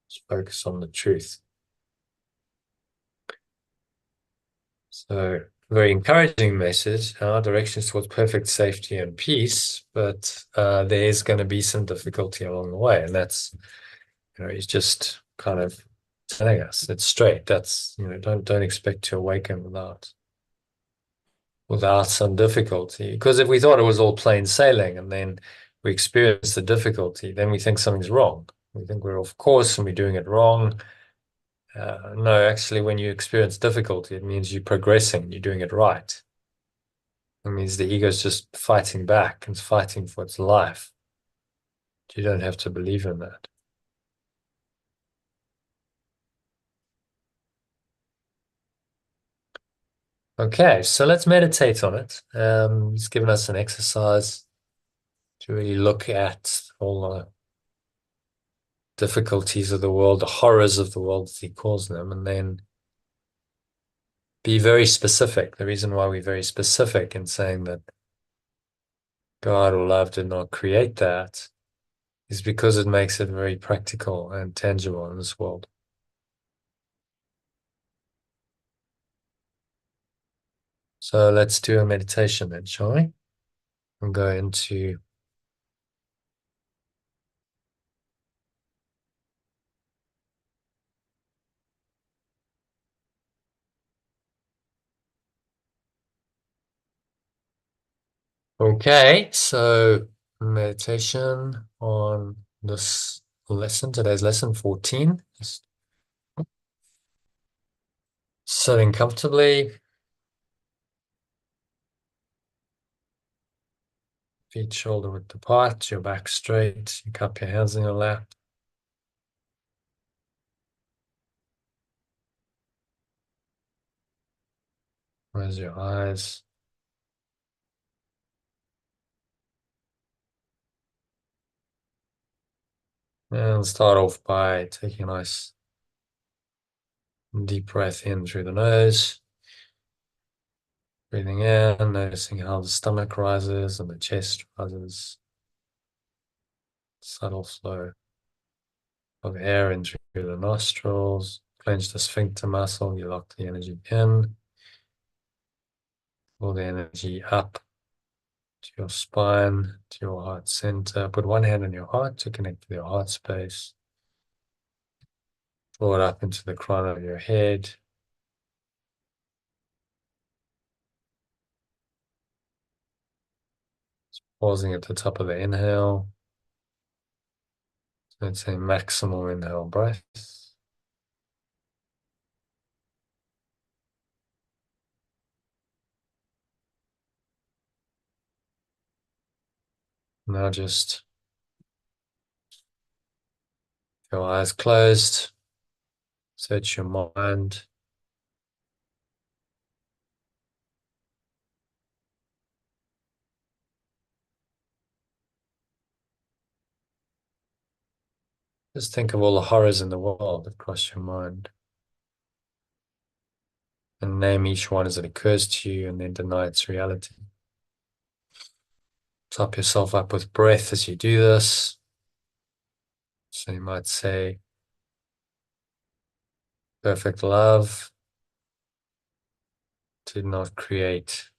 just focus on the truth. So, very encouraging message. Our direction is towards perfect safety and peace, but there is going to be some difficulty along the way, and that's, he's just kind of telling us it's straight. That's, don't expect to awaken without some difficulty. Because if we thought it was all plain sailing and then we experience the difficulty, then we think something's wrong. We think we're off course and we're doing it wrong. No, actually, when you experience difficulty, it means you're progressing, you're doing it right. It means the ego's just fighting back and it's fighting for its life. You don't have to believe in that. Okay, so let's meditate on it. He's given us an exercise to really look at all the difficulties of the world, the horrors of the world, as he calls them, and then be very specific. The reason why we're very specific in saying that God or love did not create that is because it makes it very practical and tangible in this world. So let's do a meditation then, shall we? And go into okay, so meditation on this lesson, today's lesson 14. Just sitting comfortably, feet shoulder width apart, your back straight, you cup your hands in your lap. Close your eyes. And start off by taking a nice deep breath in through the nose. Breathing in, noticing how the stomach rises and the chest rises. Subtle flow of air in through the nostrils. Clench the sphincter muscle, you lock the energy in. Pull the energy up to your spine, to your heart center. Put one hand on your heart to connect with your heart space. Pull it up into the crown of your head. Pausing at the top of the inhale. Let's say maximal inhale breath. Now just your eyes closed. Search your mind. Just think of all the horrors in the world that cross your mind. And name each one as it occurs to you and then deny its reality. Top yourself up with breath as you do this. So you might say, perfect love did not create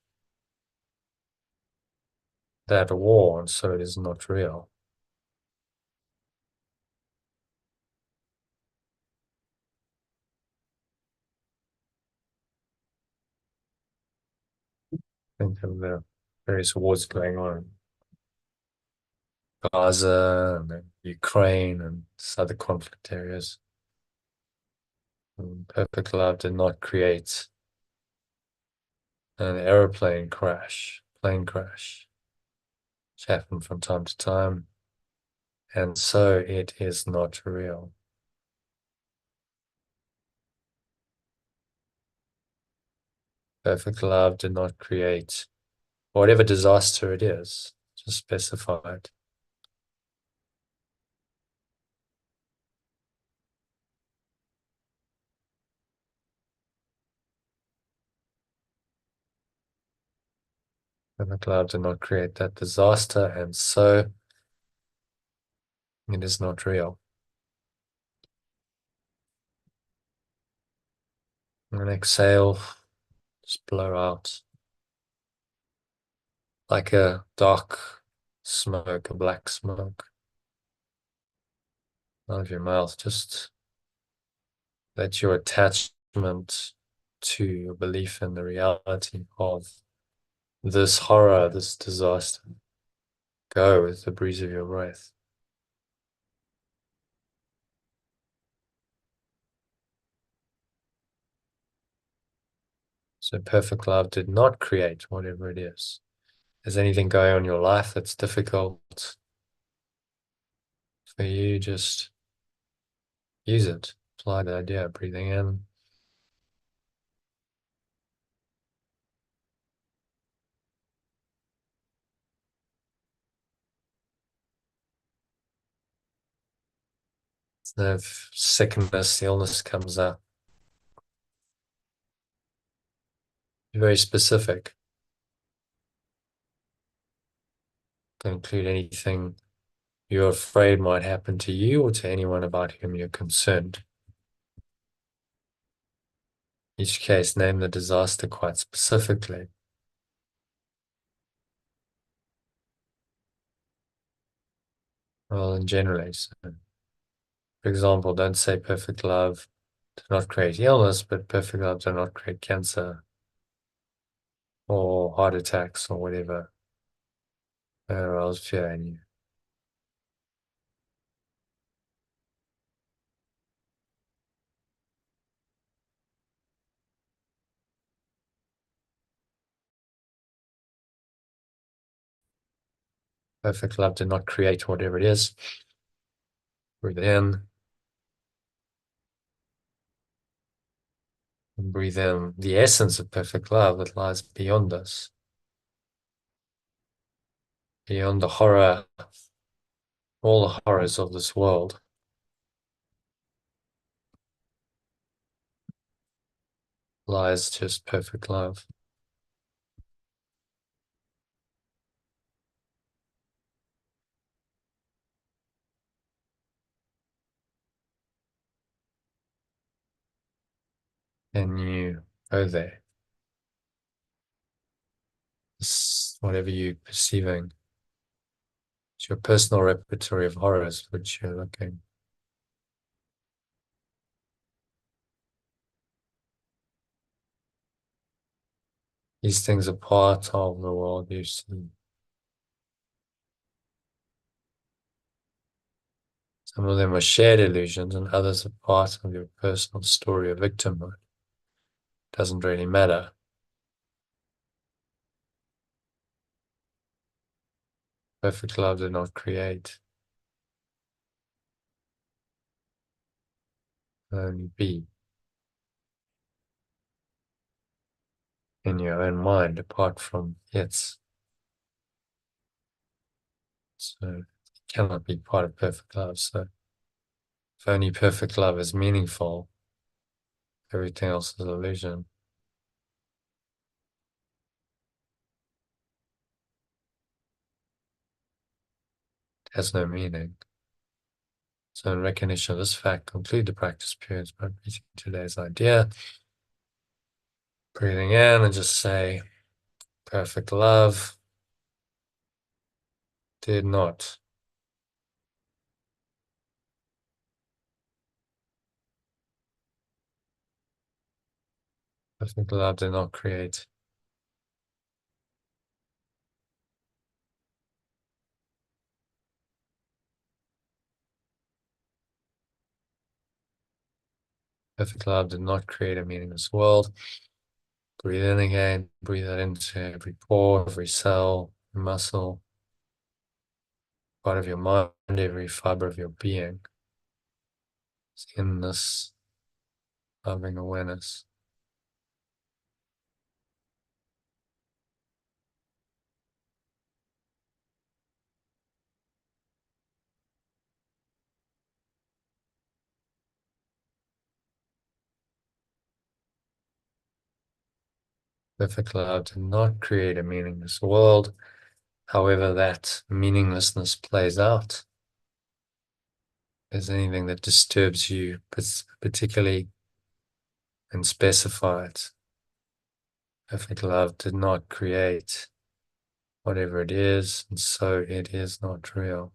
that war, and so it is not real. Think of the various wars going on in Gaza and Ukraine and other conflict areas. And perfect love did not create an airplane crash, plane crash, which happen from time to time, and so it is not real. Perfect love did not create whatever disaster it is, just specified. Perfect love did not create that disaster, and so it is not real. And exhale, just blow out like a dark smoke, a black smoke out of your mouth. Just let your attachment to your belief in the reality of this horror, this disaster, go with the breeze of your breath. So perfect love did not create whatever it is. Is anything going on in your life that's difficult for you? Just use it. Apply the idea, breathing in. If sickness, illness comes up, be very specific. Don't include anything you're afraid might happen to you or to anyone about whom you're concerned. Each case, name the disaster quite specifically. Well, and generally, so, for example, don't say perfect love do not create illness, but perfect love do not create cancer or heart attacks or whatever else fear in you. Perfect love did not create whatever it is. Breathe in. And breathe in the essence of perfect love that lies beyond us. Beyond the horror, all the horrors of this world. Lies just perfect love. And you go there. Whatever you're perceiving. It's your personal repertory of horrors which you're looking. These things are part of the world you see. Some of them are shared illusions and others are part of your personal story of victimhood. Doesn't really matter. Perfect love did not create. Only be in your own mind apart from its. So it cannot be part of perfect love. So if only perfect love is meaningful, everything else is illusion. It has no meaning. So in recognition of this fact, conclude the practice periods by repeating today's idea. Breathing in and just say, perfect love did not. Perfect love did not create. Perfect love did not create a meaningless world. Breathe in again, breathe that into every pore, every cell, muscle, part of your mind, every fiber of your being. It's in this loving awareness. Perfect love did not create a meaningless world. However, that meaninglessness plays out. If there's anything that disturbs you, particularly, and specify it. Perfect love did not create whatever it is, and so it is not real.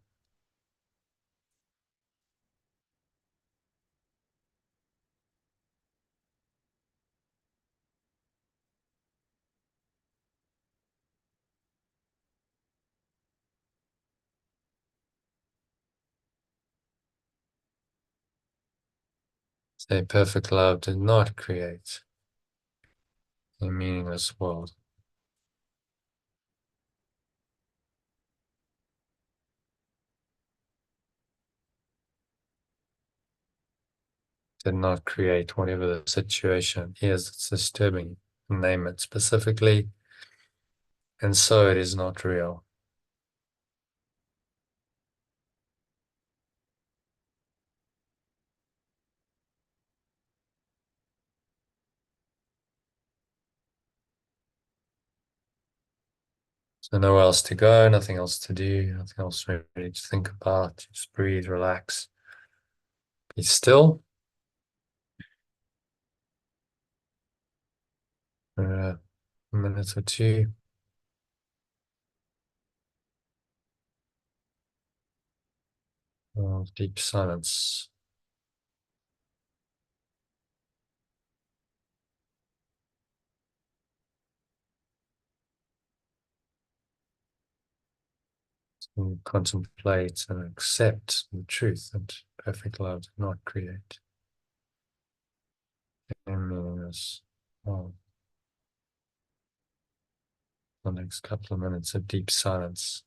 Say perfect love did not create a meaningless world. Did not create whatever the situation is that's disturbing you. Name it specifically, and so it is not real. So nowhere else to go, nothing else to do, nothing else really to think about. Just breathe, relax, be still for a minute or two. Of deep silence. And contemplate and accept the truth that perfect love did not create and meaningless. Well, the next couple of minutes of deep silence.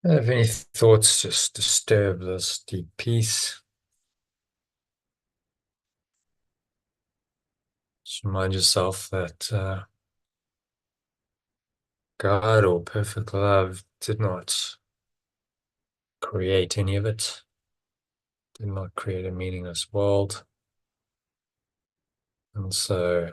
If any thoughts just disturb this deep peace, just remind yourself that God or perfect love did not create any of it, did not create a meaningless world. And so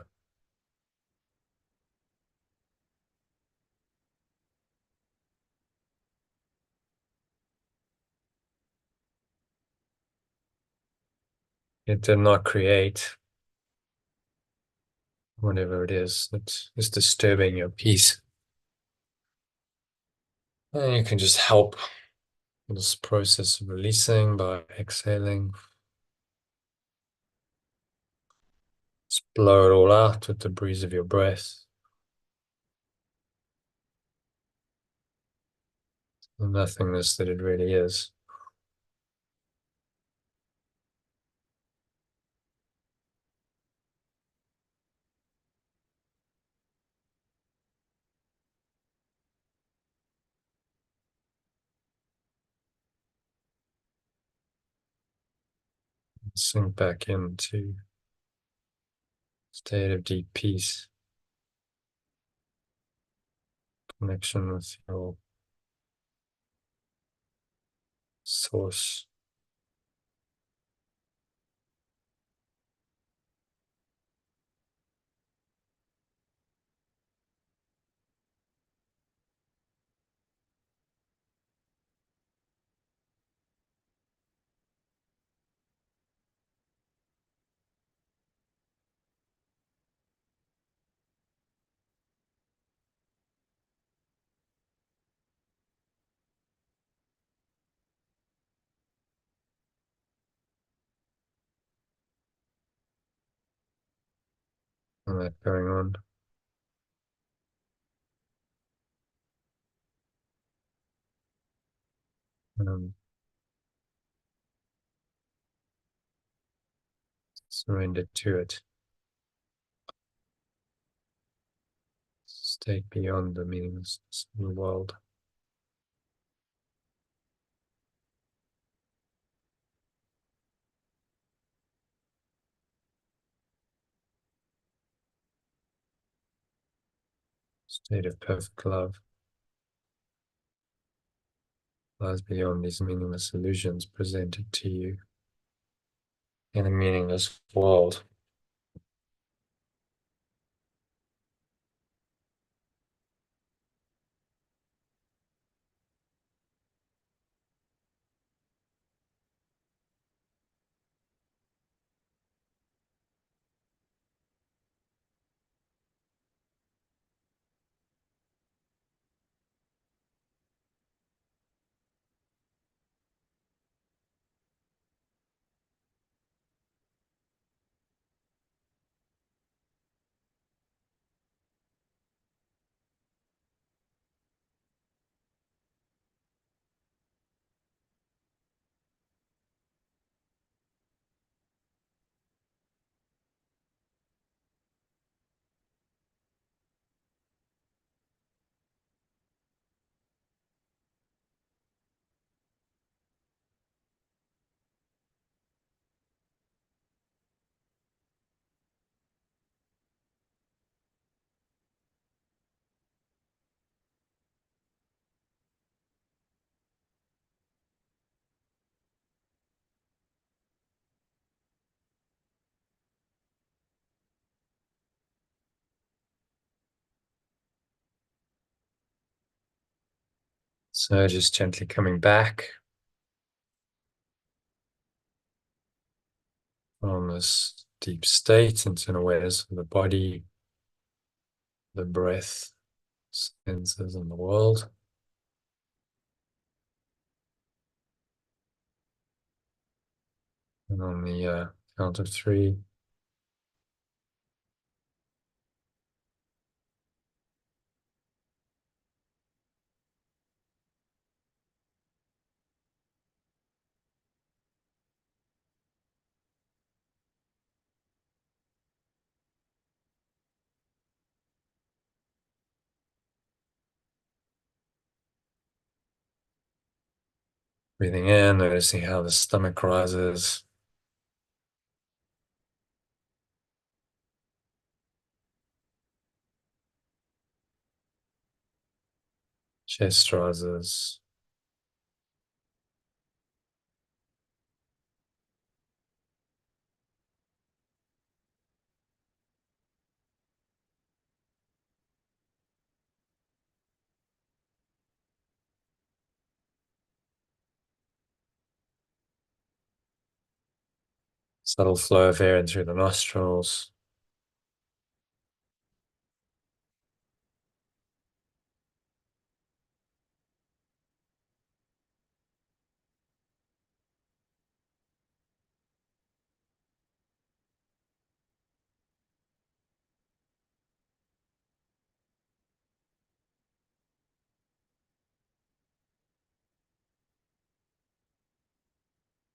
it did not create whatever it is that is disturbing your peace. And you can just help in this process of releasing by exhaling. Just blow it all out with the breeze of your breath. The nothingness that it really is. Sink back into a state of deep peace, connection with your source. And that going on. Surrender to it. Stay beyond the meaninglessness of the world. State of perfect love lies beyond these meaningless illusions presented to you in a meaningless world. So just gently coming back from this deep state into an awareness of the body, the breath, senses, and the world. And on the count of 3, breathing in, noticing how the stomach rises. Chest rises. Subtle flow of air in through the nostrils.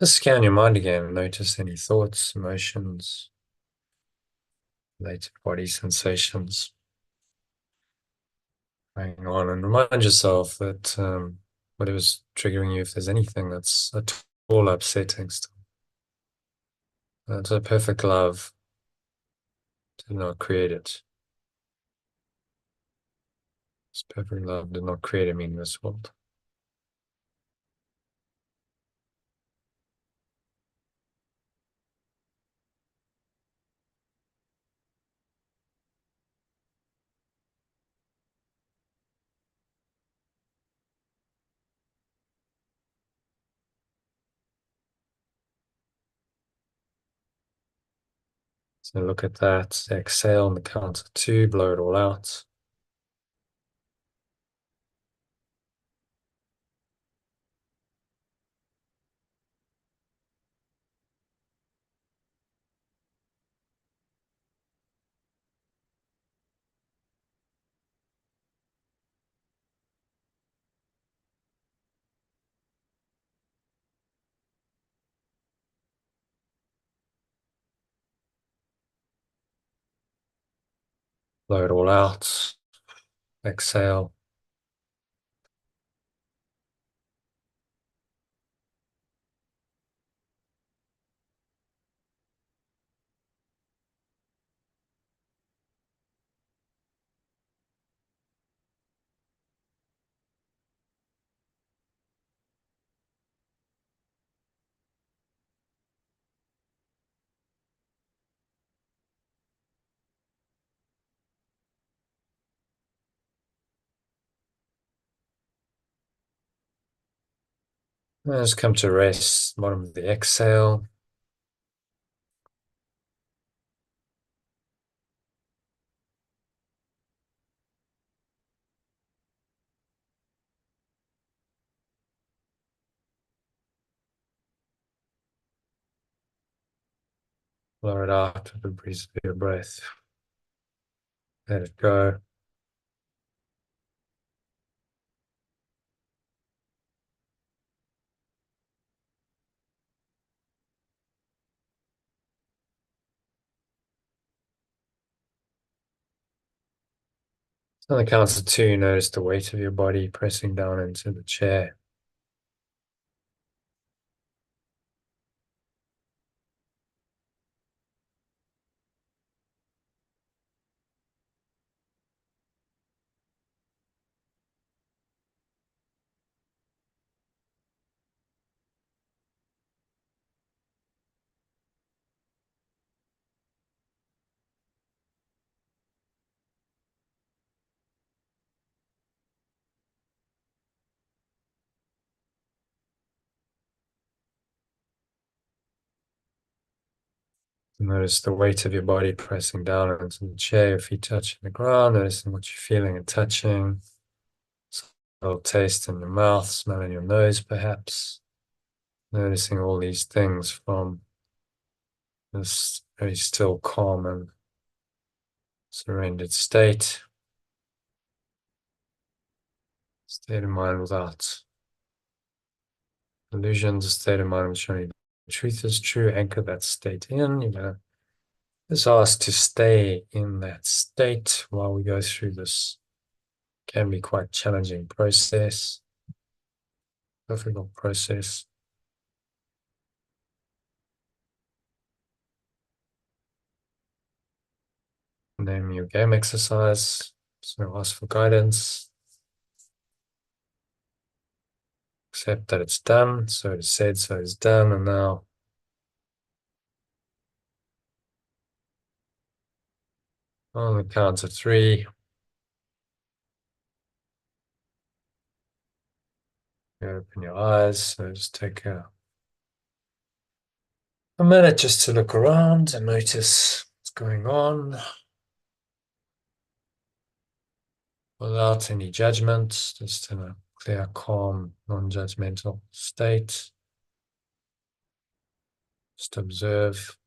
Just scan your mind again. Notice any thoughts, emotions, related body sensations going on, and remind yourself that whatever's triggering you, if there's anything that's at all upsetting still, That's a perfect love. Did not create it. This perfect love did not create a meaningless world. So look at that. Exhale on the count of 2, blow it all out. Blow it all out. Exhale. Just come to rest, bottom of the exhale. Blow it out with a breeze of your breath. Let it go. On the count of 2, notice the weight of your body pressing down into the chair. Notice the weight of your body pressing down into the chair, your feet touching the ground, noticing what you're feeling and touching. A little taste in your mouth, smell in your nose perhaps. Noticing all these things from this very still, calm and surrendered state. State of mind without illusions, a state of mind which only the truth is true. Anchor that state in. You're going to just ask to stay in that state while we go through this. Can be quite challenging process, difficult process. Name your game exercise. So ask for guidance. Accept that it's done. So it's said, so it's done. And now on the count of 3, you open your eyes. So just take a minute just to look around and notice what's going on without any judgment, just in a clear, calm, non-judgmental state. Just observe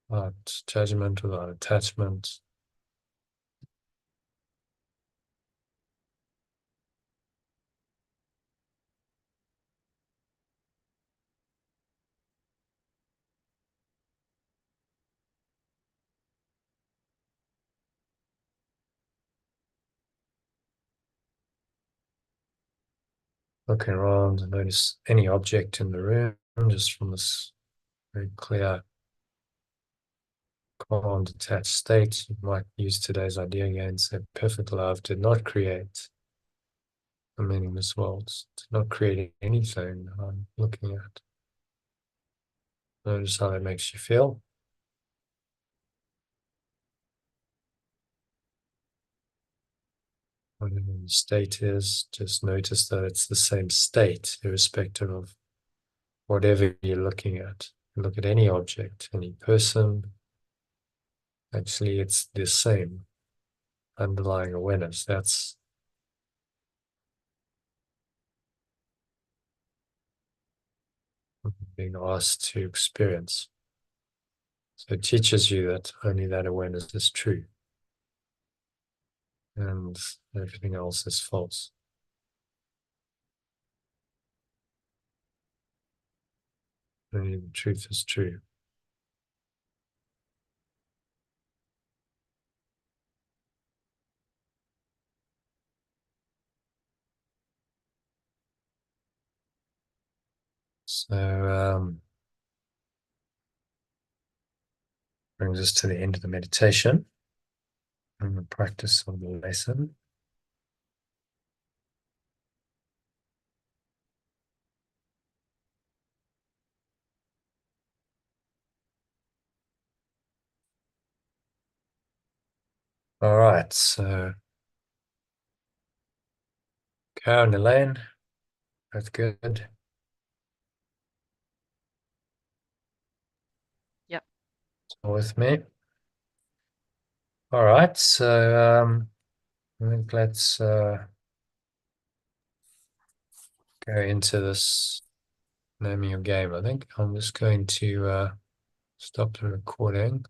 without judgment, without attachment. Looking around and notice any object in the room just from this very clear, calm, detached state. You might use today's idea again, say perfect love did not create a meaningless world, did not create anything I'm looking at. Notice how that makes you feel. Whatever the state is, just notice that it's the same state, irrespective of whatever you're looking at. You look at any object, any person, actually it's the same underlying awareness. That's being asked to experience. So it teaches you that only that awareness is true and everything else is false. Only the truth is true. So brings us to the end of the meditation and the practice of the lesson. All right, so Karen, Elaine, that's good. Yep. All with me. All right, so I think let's go into this naming your game. I think I'm just going to stop the recording.